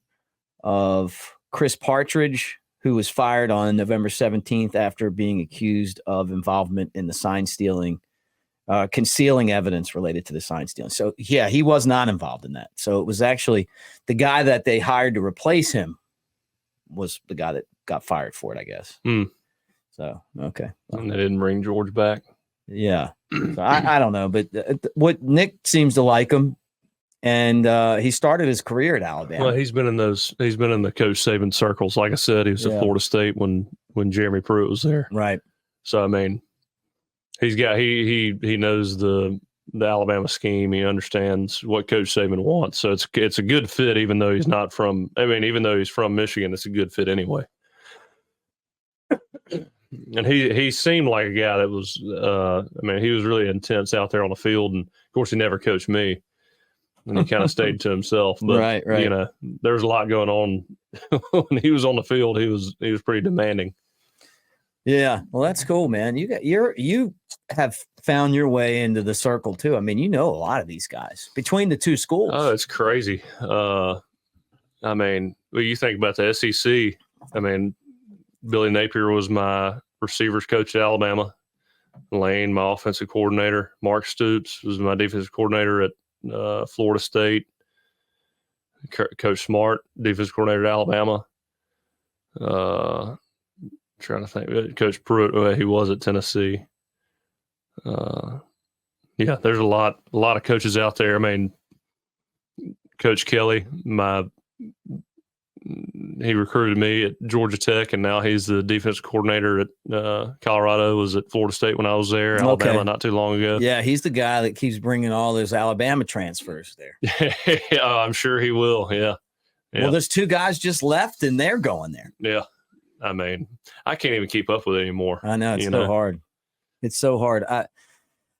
of Chris Partridge, who was fired on November 17th after being accused of involvement in the sign stealing. Concealing evidence related to the sign stealing. So, yeah, he was not involved in that. So it was actually the guy that they hired to replace him was the guy that got fired for it, I guess. So, okay. And they didn't bring George back. Yeah. So I don't know, but what Nick seems to like him, and he started his career at Alabama. Well, he's been in the Coach Saban circles. Like I said, he was at Florida State when Jeremy Pruitt was there. Right. So, I mean, he knows the Alabama scheme. He understands what Coach Saban wants. So it's a good fit, even though he's not from. I mean, even though he's from Michigan, it's a good fit anyway. And he seemed like a guy that was. I mean, he was really intense out there on the field, and of course, he never coached me, and he kind of stayed to himself. But right. There was a lot going on when he was on the field. He was pretty demanding. Yeah, well, that's cool, man. You have found your way into the circle too. I mean, you know a lot of these guys between the two schools. Oh, it's crazy. I mean, well, you think about the SEC. I mean, Billy Napier was my receivers coach at Alabama. Lane, my offensive coordinator. Mark Stoops was my defensive coordinator at Florida State. Coach Smart, defense coordinator at Alabama. Trying to think. Coach Pruitt, he was at Tennessee. Yeah, there's a lot of coaches out there. I mean, Coach Kelly, he recruited me at Georgia Tech, and now he's the defense coordinator at Colorado. Was at Florida State when I was there. Alabama not too long ago. Yeah, he's the guy that keeps bringing all those Alabama transfers there. Yeah, I'm sure he will. Yeah. Well, there's 2 guys just left, and they're going there. Yeah. I mean, I can't even keep up with it anymore. I know. It's so hard. It's so hard.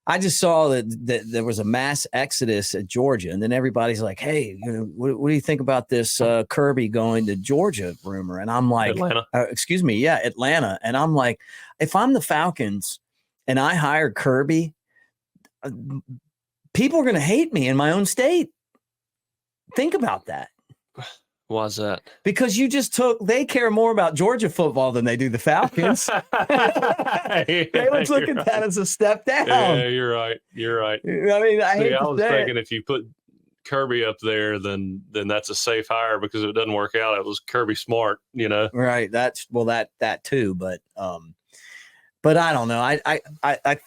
I just saw that there was a mass exodus at Georgia, and then everybody's like, hey, what do you think about this Kirby going to Georgia rumor? And I'm like, Atlanta. Atlanta. And I'm like, if I'm the Falcons and I hire Kirby, people are going to hate me in my own state. Think about that. Why is that? Because they care more about Georgia football than they do the Falcons. They would look at that as a step down. Yeah, you're right. I mean, I was thinking if you put Kirby up there, then that's a safe hire, because if it doesn't work out, it was Kirby Smart, Right. That too. But I don't know. I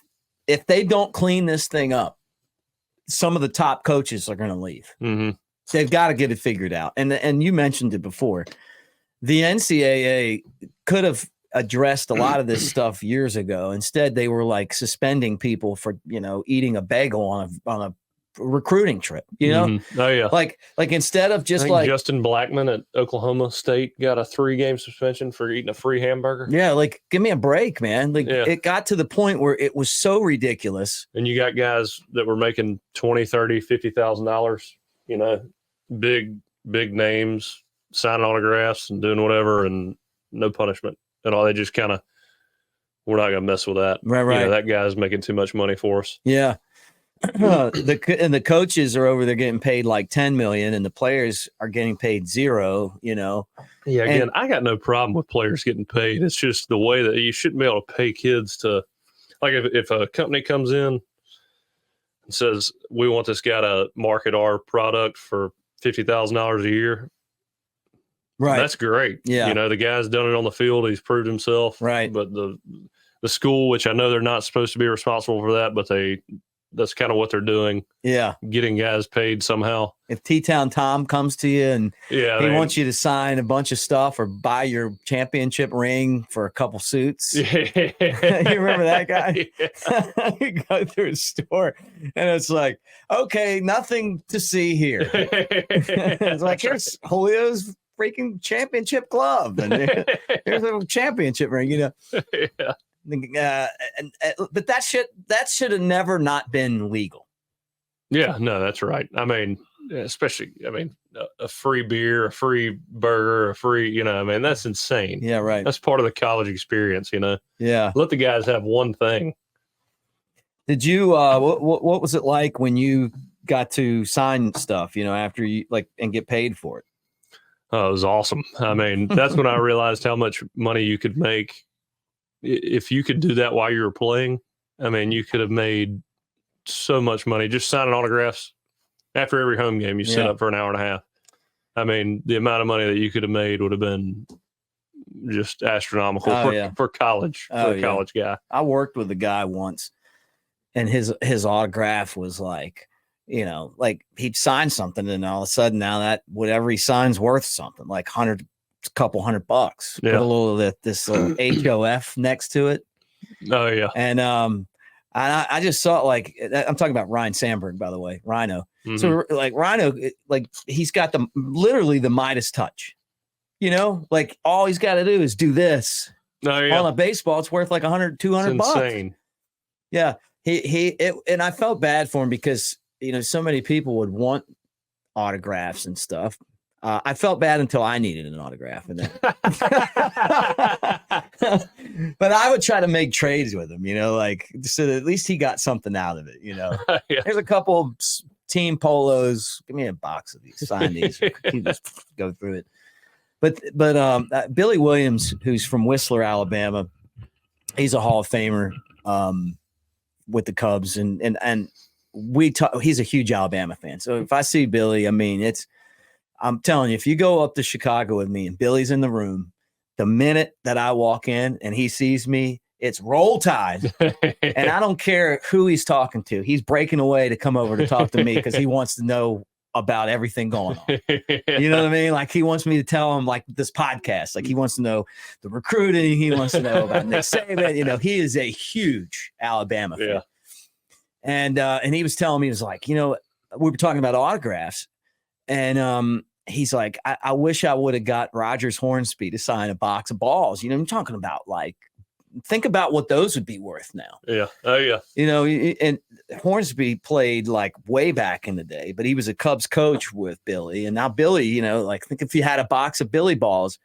if they don't clean this thing up, some of the top coaches are going to leave. Mm-hmm. They've got to get it figured out. And you mentioned it before. The NCAA could have addressed a lot of this stuff years ago. Instead, they were like suspending people for, eating a bagel on a recruiting trip, Mm-hmm. Oh yeah. Like instead of just Justin Blackman at Oklahoma State got a 3-game suspension for eating a free hamburger. Yeah. Like, give me a break, man. It got to the point where it was so ridiculous. And you got guys that were making $20,000, $50,000, big names, signing autographs and doing whatever, and no punishment at all. They just kind of, we're not going to mess with that. Right. That guy's making too much money for us. Yeah. The coaches are over there getting paid like $10 million, and the players are getting paid $0. Yeah. Again, I got no problem with players getting paid. It's just the way that you shouldn't be able to pay kids to, like, if a company comes in and says, we want this guy to market our product for $50,000 a year. Right. That's great. Yeah. The guy's done it on the field. He's proved himself. Right. But the school, which I know they're not supposed to be responsible for that, but that's kind of what they're doing. Yeah. Getting guys paid somehow. If T-Town Tom comes to you and he wants you to sign a bunch of stuff or buy your championship ring for a couple suits. Yeah. You remember that guy? Yeah. You go through a store and it's like, okay, nothing to see here. It's like, here's Julio's freaking championship glove. And here's a championship ring, Yeah. But that should have never not been legal. Yeah, no, that's right. I mean, especially, a free beer, a free burger, a free, that's insane. Yeah, right. That's part of the college experience, Yeah. Let the guys have one thing. Did you, what was it like when you got to sign stuff, after you and get paid for it? Oh, it was awesome. That's when I realized how much money you could make. If you could do that while you were playing, you could have made so much money just signing autographs after every home game. You sit up for an hour and a half. The amount of money that you could have made would have been just astronomical for college, college guy. I worked with a guy once, and his autograph was like, he'd sign something, and all of a sudden now that whatever he signs worth something like couple $100. Yeah. Put a little of this HOF next to it. Oh yeah. And I just saw it, I'm talking about Ryan Sandberg, by the way, Rhino. Mm-hmm. So Rhino, he's got literally the Midas touch, all he's got to do is do this. Oh, yeah. On a baseball, it's worth like $100, $200. Insane. Yeah. And I felt bad for him because, so many people would want autographs and stuff. I felt bad until I needed an autograph. And then but I would try to make trades with him, so that at least he got something out of it, Yeah. There's a couple of team polos. Give me a box of these. Sign these. You just go through it. But Billy Williams, who's from Whistler, Alabama, he's a Hall of Famer with the Cubs. And he's a huge Alabama fan. So if I see Billy, I'm telling you, if you go up to Chicago with me and Billy's in the room, the minute that I walk in and he sees me, it's roll tide. And I don't care who he's talking to. He's breaking away to come over to talk to me because he wants to know about everything going on. You know what I mean? Like he wants me to tell him like this podcast. Like he wants to know the recruiting. He wants to know about Nick Saban. You know, he is a huge Alabama fan. And he was telling me, he was like, you know, we were talking about autographs. And he's like, I wish I would have got Rogers Hornsby to sign a box of balls. You know, I'm talking about like, think about what those would be worth now. Yeah. Oh, yeah. You know, and Hornsby played like way back in the day, but he was a Cubs coach with Billy. And now Billy, you know, like think if you had a box of Billy balls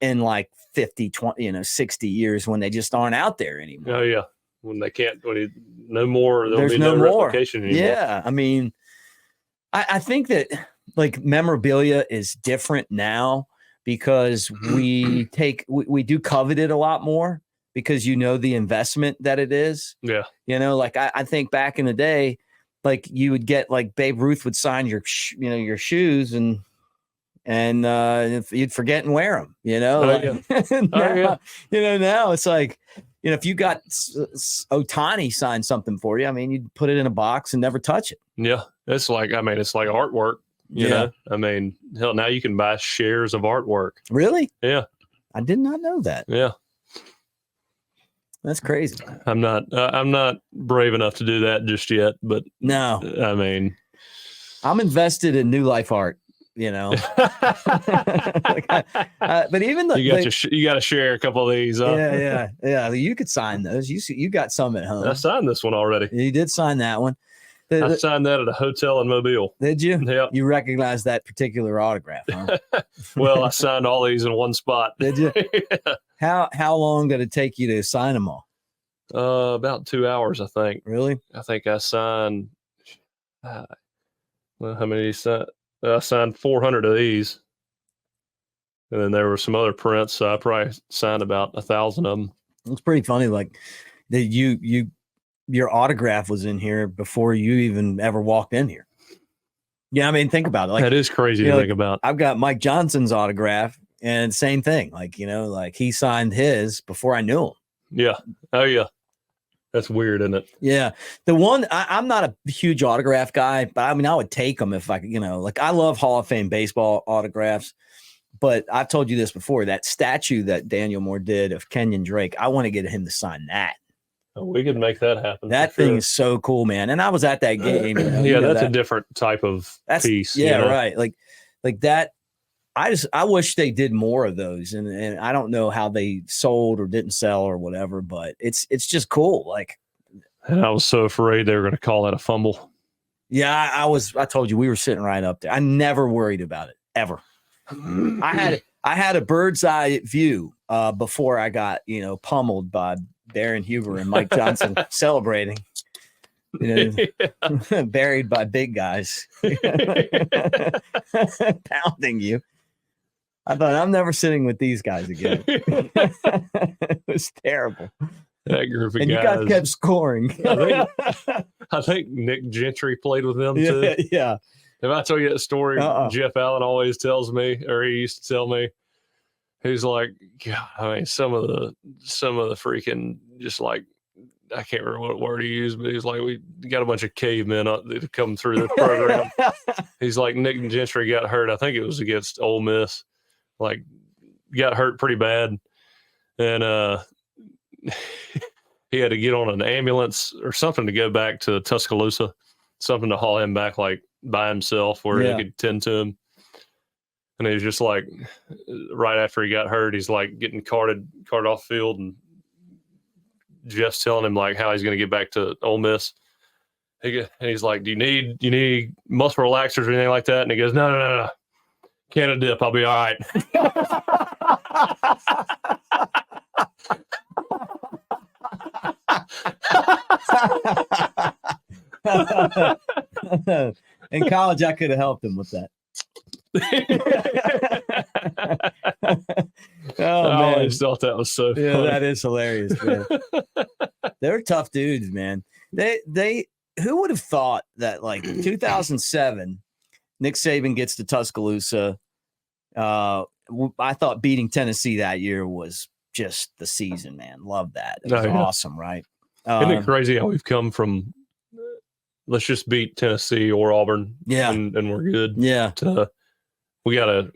in like 50, 20, you know, 60 years when they just aren't out there anymore. Oh, yeah. When they can't, no more, there's no more replication anymore. Yeah. I mean, I think that like memorabilia is different now because we do covet it a lot more because you know the investment that it is. Yeah. You know, like I think back in the day, like you would get like Babe Ruth would sign your shoes and if you'd forget and wear them, you know. Now, you know, now it's like, you know, if you got Otani signed something for you, I mean, you'd put it in a box and never touch it. Yeah. It's like artwork, you know, I mean, hell, now you can buy shares of artwork. Really? Yeah. I did not know that. Yeah. That's crazy. I'm not brave enough to do that just yet, but no, I mean, I'm invested in New Life art. You know, but even though you got to share a couple of these. Yeah. You could sign those. You got some at home. I signed this one already. You did sign that one. I signed that at a hotel in Mobile. Did you? Yeah. You recognize that particular autograph, huh? Well, I signed all these in one spot. Did you? Yeah. How long did it take you to sign them all? About 2 hours, I think. Really? I think I signed. How many did you sign? I signed 400 of these, and then there were some other prints. So I probably signed about 1,000 of them. It's pretty funny, like that your autograph was in here before you even ever walked in here. Yeah, I mean, think about it. Like that is crazy to think about. I've got Mike Johnson's autograph, and same thing. Like like he signed his before I knew him. Yeah. Oh yeah. That's weird, isn't it? Yeah. The one, I'm not a huge autograph guy, but I mean, I would take them if I could, like I love Hall of Fame baseball autographs, but I've told you this before, that statue that Daniel Moore did of Kenyon Drake, I want to get him to sign that. Oh, we could make that happen. That thing is so cool, man. And I was at that game. That's a different type of piece. Yeah, right. Like that. I wish they did more of those, and I don't know how they sold or didn't sell or whatever, but it's just cool. Like, and I was so afraid they were going to call that a fumble. Yeah, I told you we were sitting right up there. I never worried about it ever. I had a bird's eye view before I got pummeled by Darren Huber and Mike Johnson celebrating. Buried by big guys pounding you. I thought, I'm never sitting with these guys again. It was terrible. That group of and guys. You guys kept scoring. I think Nick Gentry played with them too. Yeah. If I tell you that story, Jeff Allen always tells me, or he used to tell me, he's like, God, I mean, some of the freaking, just like, I can't remember what word he used, but he's like, we got a bunch of cavemen that come through the program. He's like, Nick Gentry got hurt. I think it was against Ole Miss. Like, got hurt pretty bad. And he had to get on an ambulance or something to go back to Tuscaloosa, something to haul him back, like, by himself where he could tend to him. And he was just like, right after he got hurt, he's like getting carted off field, and Jeff's telling him like how he's going to get back to Ole Miss. And he's like, do you need muscle relaxers or anything like that? And he goes, no. Can of dip. I'll be all right. In college, I could have helped him with that. I always thought that was so funny. Yeah, that is hilarious, man. They're tough dudes, man. They who would have thought that like 2007, Nick Saban gets to Tuscaloosa. I thought beating Tennessee that year was just the season, man. Love that. It was awesome, right? Isn't it crazy how we've come from let's just beat Tennessee or Auburn, and we're good. Yeah, to we got to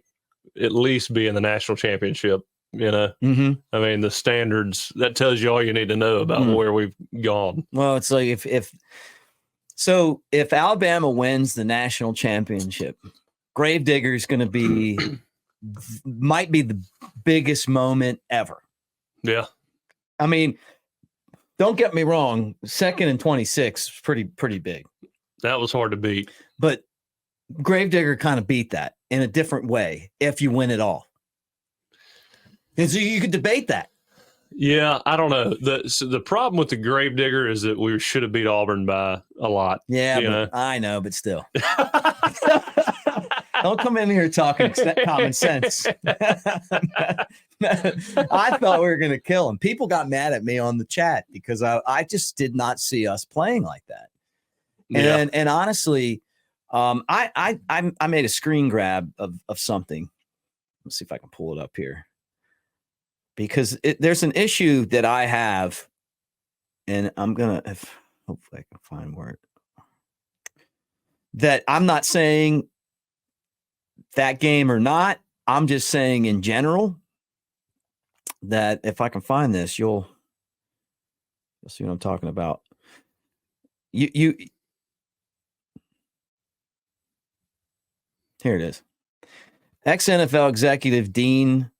at least be in the national championship. I mean, the standards, that tells you all you need to know about where we've gone. Well, it's like if Alabama wins the national championship, Gravedigger is going to be might be the biggest moment ever. Yeah. I mean, don't get me wrong, 2nd and 26 is pretty big. That was hard to beat. But Gravedigger kind of beat that in a different way if you win it all. And so you could debate that. Yeah, I don't know. The problem with the Gravedigger is that we should have beat Auburn by a lot. Yeah, I know, but still. Don't come in here talking common sense. I thought we were going to kill him. People got mad at me on the chat because I just did not see us playing like that. And honestly, I made a screen grab of something. Let's see if I can pull it up here. Because there's an issue that I have, and I'm going to, hopefully I can find where it, that I'm not saying that game or not. I'm just saying in general that if I can find this, you'll see what I'm talking about. Here it is. Ex-NFL executive Dean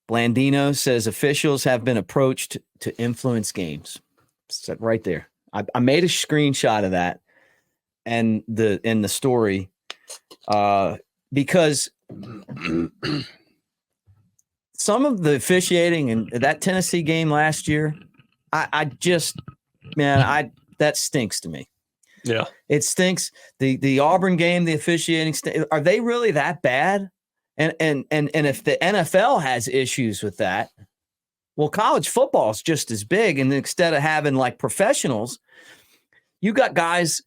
Blandino says officials have been approached to influence games. It's right there. I made a screenshot of that and in the story because some of the officiating in that Tennessee game last year, that stinks to me. Yeah, it stinks. The Auburn game, the officiating, are they really that bad? And if the NFL has issues with that, well, college football is just as big. And instead of having like professionals, you got guys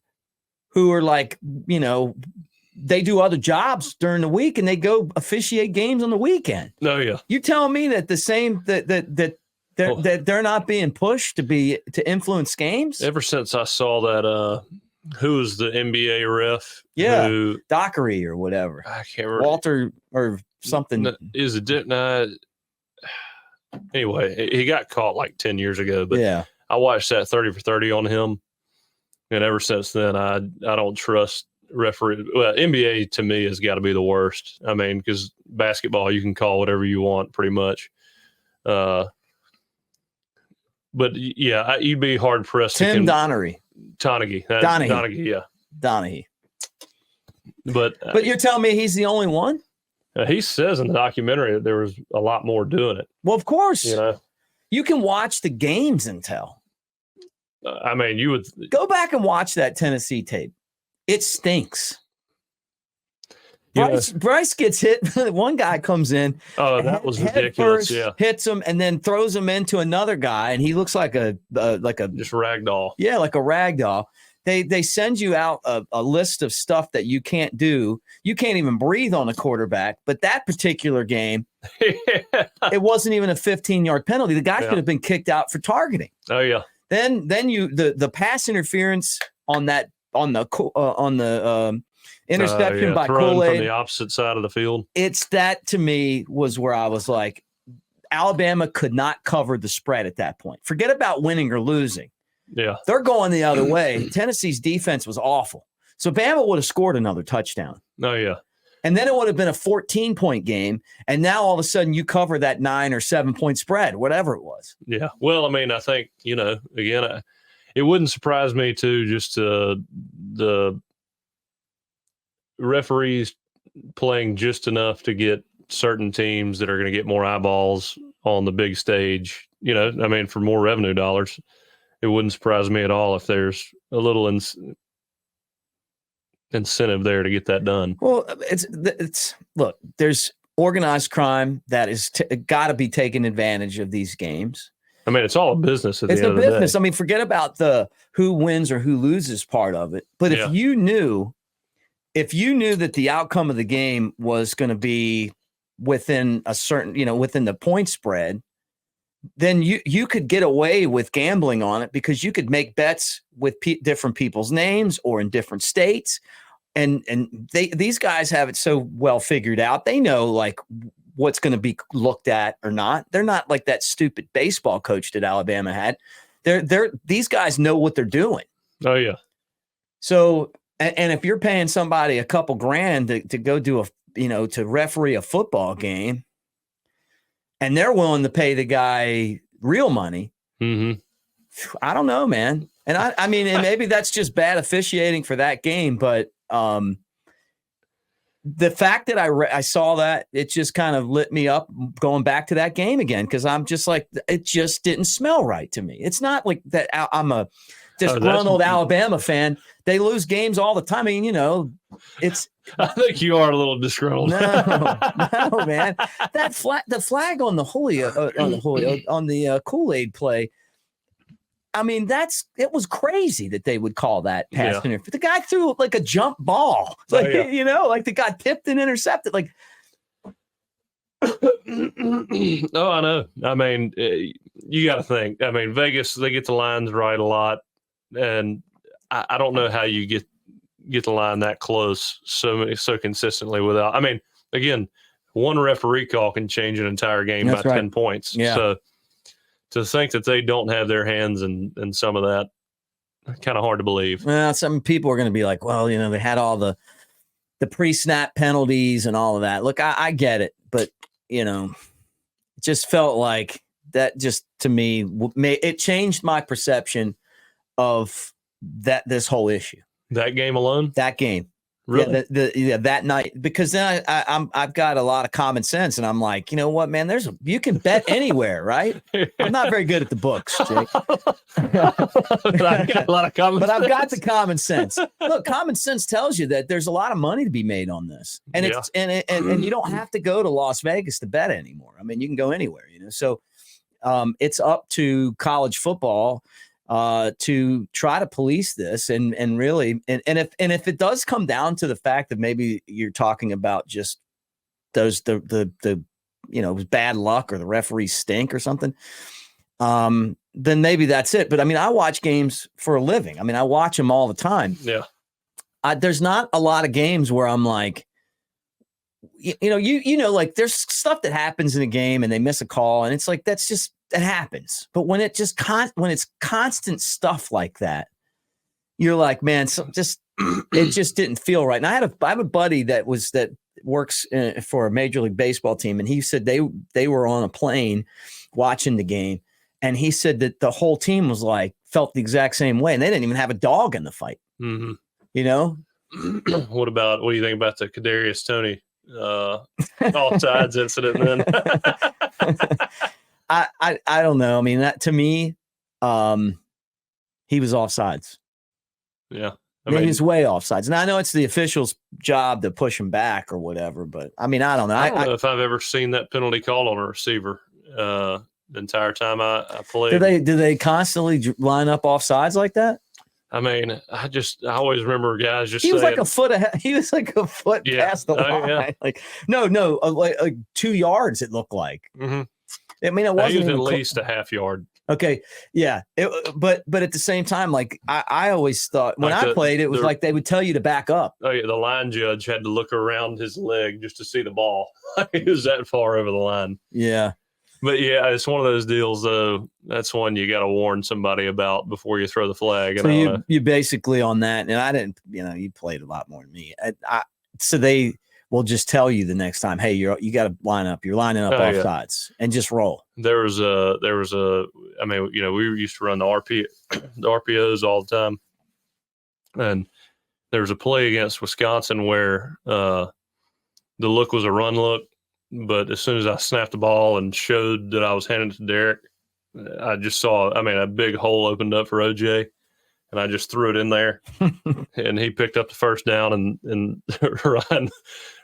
who are like, they do other jobs during the week and they go officiate games on the weekend. Oh yeah. You telling me that the same that they're not being pushed to influence games? Ever since I saw that, who was the NBA ref? Yeah, Dockery or whatever. I can't remember. Walter or something. Is it? Anyway, he got caught like 10 years ago. But yeah, I watched that 30 for 30 on him, and ever since then, I don't trust referee. Well, NBA to me has got to be the worst. I mean, because basketball you can call whatever you want, pretty much. But yeah, you'd be hard pressed. Tim Donaghy. Donaghy, yeah. Donaghy. But you're telling me he's the only one? He says in the documentary that there was a lot more doing it. Well, of course. You can watch the games and tell. I mean, you would go back and watch that Tennessee tape. It stinks. Bryce gets hit. One guy comes in. Oh, that was ridiculous. First, hits him and then throws him into another guy, and he looks like a just rag doll. Yeah, like a rag doll. They send you out a list of stuff that you can't do. You can't even breathe on a quarterback. But that particular game, it wasn't even a 15-yard penalty. The guy could have been kicked out for targeting. Oh yeah. Then the pass interference on the interception by Kool-Aid from the opposite side of the field. It's that to me was where I was like, Alabama could not cover the spread at that point. Forget about winning or losing. Yeah. They're going the other way. Tennessee's defense was awful. So Bama would have scored another touchdown. Oh, yeah. And then it would have been a 14-point game. And now all of a sudden you cover that 9 or 7-point spread, whatever it was. Yeah. Well, I mean, I think, again, it wouldn't surprise me too, just the referees playing just enough to get certain teams that are going to get more eyeballs on the big stage, for more revenue dollars. It wouldn't surprise me at all if there's a little incentive there to get that done. Well, look, there's organized crime that is got to be taking advantage of these games. I mean, it's all a business at the end of the day. It's a business. I mean, forget about the who wins or who loses part of it. But if you knew if you knew that the outcome of the game was going to be within a certain, within the point spread, then you could get away with gambling on it because you could make bets with different people's names or in different states. And these guys have it so well figured out. They know like what's going to be looked at or not. They're not like that stupid baseball coach that Alabama had. These guys know what they're doing. Oh yeah. So, and if you're paying somebody a couple grand to go do to referee a football game, and they're willing to pay the guy real money, I don't know, man. And I mean, and maybe that's just bad officiating for that game, but the fact that I saw that, it just kind of lit me up going back to that game again, because I'm just like, it just didn't smell right to me. It's not like that I'm a disgruntled Alabama fan. They lose games all the time. I mean, it's. I think you are a little disgruntled. No, man. The flag on the Kool-Aid play. I mean, it was crazy that they would call that pass interference. The guy threw like a jump ball, like like the guy tipped and intercepted. Like, oh, I know. I mean, you got to think. I mean, Vegas, they get the lines right a lot, and I don't know how you get the line that close so consistently without. I mean, again, one referee call can change an entire game by 10 points. Yeah. So to think that they don't have their hands in some of that, kind of hard to believe. Well, some people are going to be like, well, they had all the pre-snap penalties and all of that. Look, I get it, but it just felt like that. Just to me, it changed my perception of this whole issue. That game alone? That game. Really? Yeah, that night. Because then I've got a lot of common sense, and I'm like, you know what, man? You can bet anywhere, right? I'm not very good at the books, Jake. But I've got a lot of common sense. But I've got the common sense. Look, common sense tells you that there's a lot of money to be made on this, and and you don't have to go to Las Vegas to bet anymore. I mean, you can go anywhere, So it's up to college football to try to police this and really, and if it does come down to the fact that maybe you're talking about just those, the bad luck or the referees stink or something, then maybe that's it. But I mean, I watch games for a living. I mean, I watch them all the time. Yeah. There's not a lot of games where I'm like, like there's stuff that happens in a game and they miss a call and it's like, that happens. But when it just when it's constant stuff like that, you're like, man, it just didn't feel right. And I have a buddy that works for a Major League Baseball team, and he said they were on a plane watching the game, and he said that the whole team was felt the exact same way, and they didn't even have a dog in the fight. Mm-hmm. What do you think about the Kadarius Toney offsides incident then? I don't know. I mean, that to me, he was offsides. Yeah. I mean, he's way offsides. And I know it's the official's job to push him back or whatever, but I mean, I don't know. I don't know if I've ever seen that penalty called on a receiver the entire time I played. Do they constantly line up offsides like that? I mean, I always remember guys just he was saying, like a foot ahead. He was like a foot past the line. Yeah. Like 2 yards, it looked like. Mm-hmm. I mean, it wasn't he was at least a half yard. Okay. Yeah. But at the same time, I always thought when I played, it was like they would tell you to back up. Oh yeah. The line judge had to look around his leg just to see the ball. He was that far over the line. Yeah. But yeah, it's one of those deals though. That's one you got to warn somebody about before you throw the flag. So you basically on that, and I didn't, you played a lot more than me. So they will just tell you the next time, hey, you got to line up. You're lining up offsides and just roll. There was a. I mean, we used to run the RPOs all the time, and there was a play against Wisconsin where the look was a run look, but as soon as I snapped the ball and showed that I was handing it to Derek, I just saw, a big hole opened up for OJ, and I just threw it in there, and he picked up the first down, and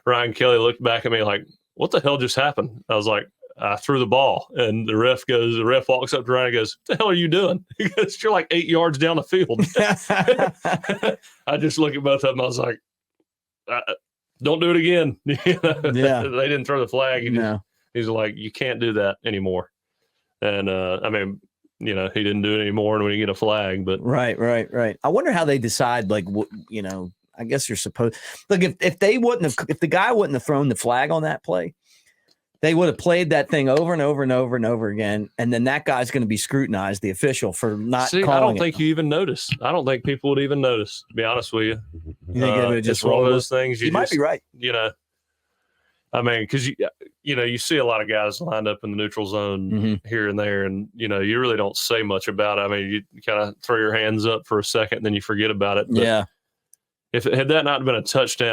Ryan Kelly looked back at me like, what the hell just happened? I was like, I threw the ball, and the ref walks up to Ryan and goes, what the hell are you doing? He goes, you're like 8 yards down the field. I just look at both of them. I was like, don't do it again. Yeah. They didn't throw the flag. No. He's like, you can't do that anymore. And I mean, he didn't do it anymore when you get a flag. But Right. I wonder how they decide. Like, I guess you're supposed. Look, if the guy wouldn't have thrown the flag on that play, they would have played that thing over and over and over and over again, and then that guy's going to be scrutinized, the official, for not calling I don't think you even notice. I don't think people would even notice, to be honest with you. You think it would just it's one of those things you might be right. I mean, because you see a lot of guys lined up in the neutral zone here and there, and you really don't say much about it. I mean, you kind of throw your hands up for a second, and then you forget about it. But yeah. Had that not been a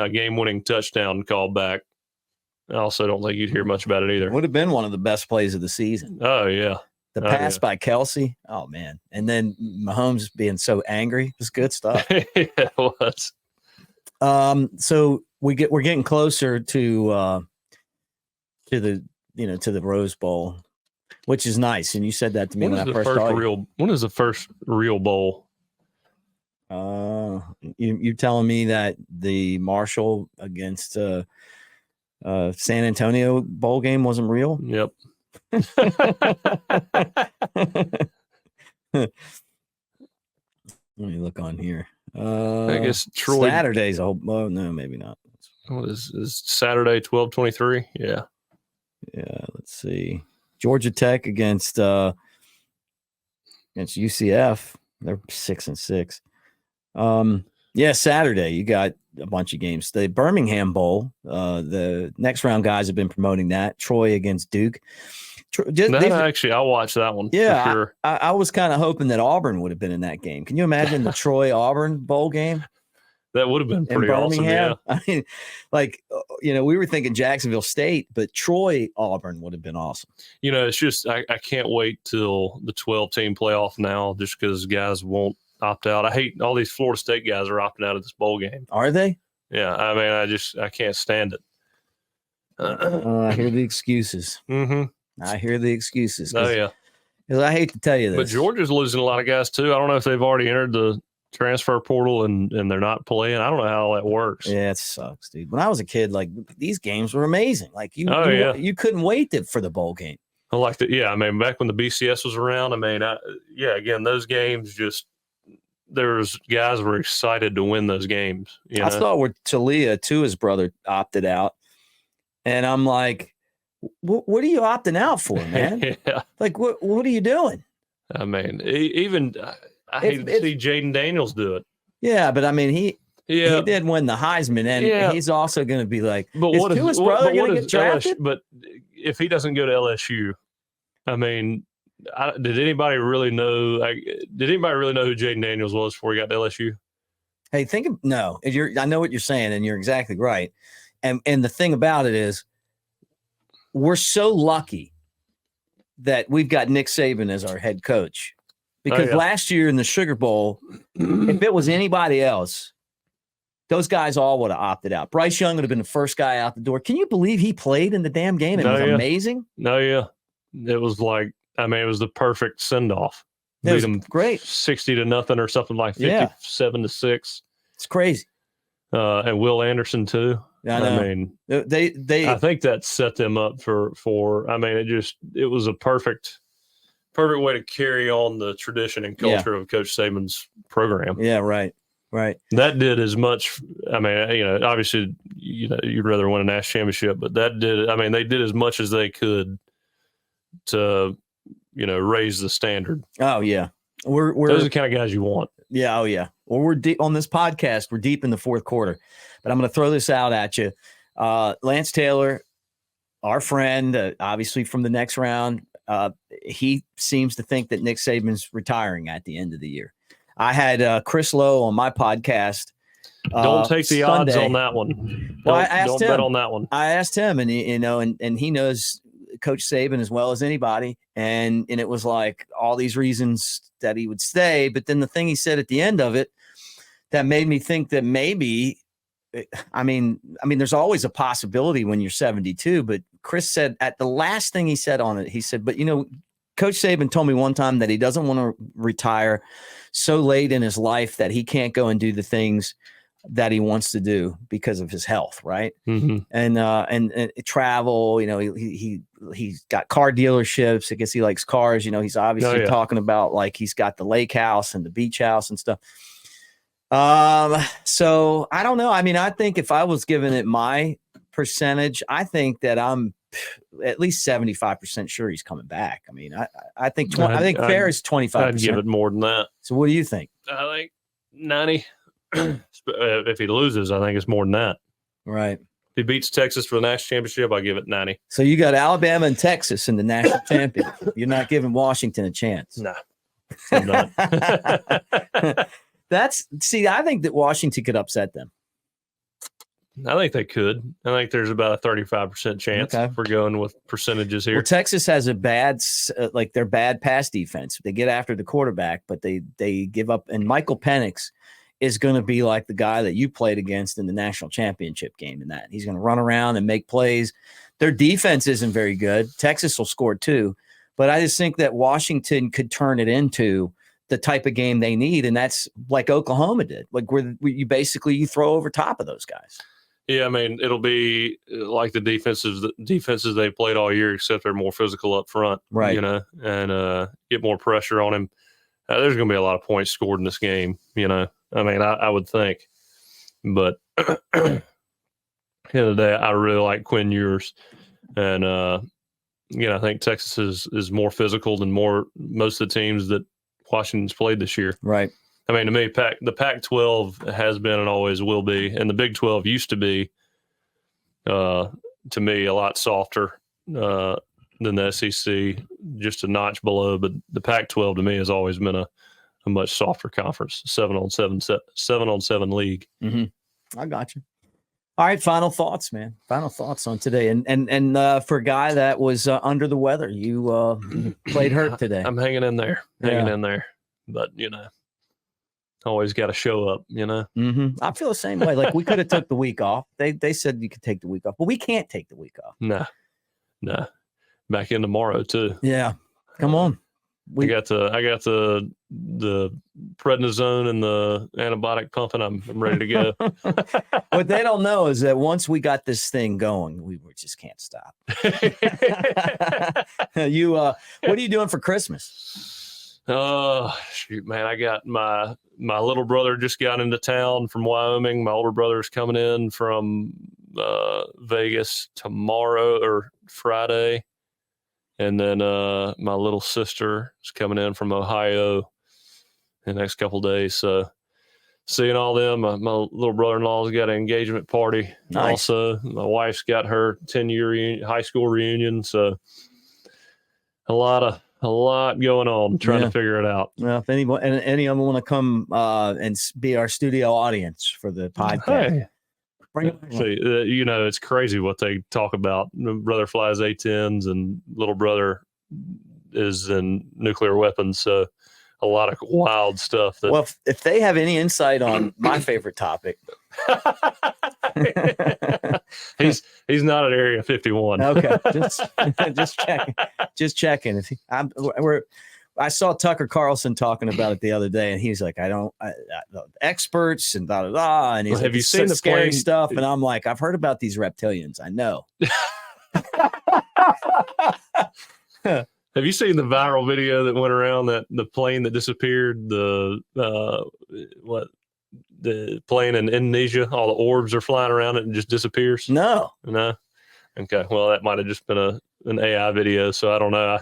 game-winning touchdown called back, I also don't think you'd hear much about it either. Would have been one of the best plays of the season. Oh, yeah. The pass by Kelsey. Oh, man. And then Mahomes being so angry. It was good stuff. Yeah, it was. So we're getting closer to the Rose Bowl, which is nice. And you said that to me when I first saw you. When is the first real bowl? You telling me that the Marshall against San Antonio bowl game wasn't real? Yep. Let me look on here. I guess Troy Saturday's a whole. Oh no, maybe not. What is Saturday 12/23? Yeah. Let's see. Georgia Tech against UCF. They're 6-6. Saturday you got a bunch of games. The Birmingham Bowl. The next round guys have been promoting that. Troy against Duke. I'll watch that one. Yeah, for sure. I was kind of hoping that Auburn would have been in that game. Can you imagine the Troy Auburn bowl game? That would have been pretty awesome. Yeah, I mean, we were thinking Jacksonville State, but Troy Auburn would have been awesome. It's just I can't wait till the 12-team playoff now, just because guys won't opt out. I hate all these Florida State guys are opting out of this bowl game. Are they? Yeah, I mean, I can't stand it. I hear the excuses. I hear the excuses. Oh yeah, because I hate to tell you this, but Georgia's losing a lot of guys too. I don't know if they've already entered the transfer portal and they're not playing. I don't know how that works. Yeah, it sucks, dude. When I was a kid, these games were amazing. You couldn't wait for the bowl game. I liked it. Yeah, I mean, back when the BCS was around, I mean, again, those games there's guys were excited to win those games. I saw where Talia, his brother, opted out, and I'm like, what are you opting out for, man? Yeah. What are you doing? I mean, even I hate to see Jaden Daniels do it. Yeah, but I mean, he did win the Heisman, and he's also going to be like, is Tua's brother going to get drafted? But if he doesn't go to LSU, I mean, did anybody really know? Did anybody really know who Jaden Daniels was before he got to LSU? Hey, no. I know what you're saying, and you're exactly right. And the thing about it is, we're so lucky that we've got Nick Saban as our head coach, because last year in the Sugar Bowl, if it was anybody else, those guys all would have opted out. Bryce Young would have been the first guy out the door. Can you believe he played in the damn game? It was amazing. No, yeah. It was it was the perfect send-off. Beat them great. 60-0 or something like 57-6. It's crazy. And Will Anderson too. I know. I mean, they. I think that set them up for. I mean, it was a perfect way to carry on the tradition and culture of Coach Saban's program. Yeah, right. That did as much. I mean, obviously, you'd rather win a national championship, but that did. I mean, they did as much as they could to, raise the standard. Oh yeah, we're those are the kind of guys you want. Yeah. Oh yeah. Well, we're deep on this podcast. We're deep in the fourth quarter, but I'm going to throw this out at you. Lance Taylor, our friend, obviously from the next round, he seems to think that Nick Saban's retiring at the end of the year. I had Chris Lowe on my podcast. Don't take the Sunday. odds on that one. Well, don't bet on that one. I asked him, and he knows Coach Saban as well as anybody, and it was like all these reasons that he would stay. But then the thing he said at the end of it that made me think that maybe, I mean, there's always a possibility when you're 72. But Chris said at the last thing he said on it, he said, but Coach Saban told me one time that he doesn't want to retire so late in his life that he can't go and do the things that he wants to do because of his health, right? Mm-hmm. And travel. He's got car dealerships. I guess he likes cars. He's obviously talking about like he's got the lake house and the beach house and stuff. So I don't know. I mean, I think if I was giving it my percentage, I think that I'm at least 75% sure he's coming back. I mean, I think fair is 25%. I'd give it more than that. So what do you think? I think 90. If he loses, I think it's more than that. Right. If he beats Texas for the national championship, I give it 90. So you got Alabama and Texas in the national championship. You're not giving Washington a chance. No, I'm not. I think that Washington could upset them. I think they could. I think there's about a 35% chance if we're going with percentages here. Well, Texas has a bad pass defense. They get after the quarterback, but they give up. And Michael Penix is going to be like the guy that you played against in the national championship game. In that he's going to run around and make plays. Their defense isn't very good. Texas will score too, but I just think that Washington could turn it into the type of game they need, and that's like Oklahoma did, like where you basically throw over top of those guys. Yeah, I mean, it'll be like the defenses they've played all year, except they're more physical up front, right? And get more pressure on him. There's going to be a lot of points scored in this game, I mean, I would think. But at the end of the day, I really like Quinn Ewers. And, I think Texas is more physical than most of the teams that Washington's played this year. Right. I mean, to me, the Pac-12 has been and always will be, and the Big 12 used to be, to me, a lot softer than the SEC, just a notch below. But the Pac-12 to me has always been a much softer conference, 7-on-7 league. Mm-hmm. I got you. All right, final thoughts, man. Final thoughts on today, and for a guy that was under the weather, you played hurt today. I'm hanging in there, but always got to show up, Mm-hmm. I feel the same way. Like we could have took the week off. They said you could take the week off, but we can't take the week off. No. Back in tomorrow too. Yeah, come on. I got the prednisone and the antibiotic pumping. I'm ready to go. What they don't know is that once we got this thing going, we just can't stop. What are you doing for Christmas? Shoot, man, I got my little brother just got into town from Wyoming. My older brother's coming in from Vegas tomorrow or Friday. And then my little sister is coming in from Ohio in the next couple of days. So seeing all them, my little brother-in-law's got an engagement party. Nice. Also, my wife's got her 10-year high school reunion. So a lot going on trying to figure it out. Well, if any of them want to come and be our studio audience for the podcast. Hey. See, it's crazy what they talk about. Brother flies A-10s and little brother is in nuclear weapons. So a lot of wild stuff. Well, if they have any insight on my favorite topic. He's not at Area 51. Okay. Just checking. I saw Tucker Carlson talking about it the other day, and he's like, experts and and he's have you seen the scary plane stuff? And I'm like, I've heard about these reptilians. I know. Have you seen the viral video that went around that the plane that disappeared? The plane in Indonesia? All the orbs are flying around it and just disappears. No. Okay. Well, that might have just been an AI video, so I don't know.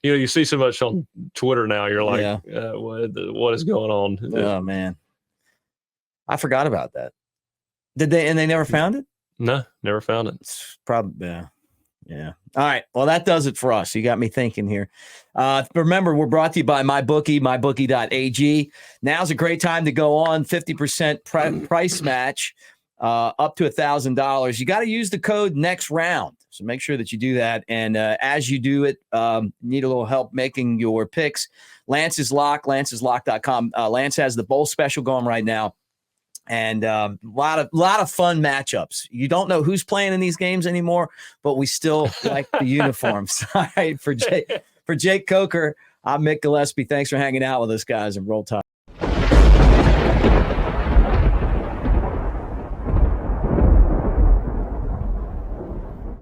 You see so much on Twitter now. You're like, what is going on? Oh man, I forgot about that. Did they? And they never found it? No, never found it. It's probably yeah. All right. Well, that does it for us. You got me thinking here. Remember, we're brought to you by MyBookie, mybookie.ag. Now's a great time to go on 50% price match. Up to $1,000. You got to use the code next round. So make sure that you do that. And as you do it, need a little help making your picks. Lance is locked, lanceslock.com. Lance has the bowl special going right now. And a lot of fun matchups. You don't know who's playing in these games anymore, but we still like the uniforms. All right, for Jake Coker, I'm Mick Gillispie. Thanks for hanging out with us, guys, and Roll Tide.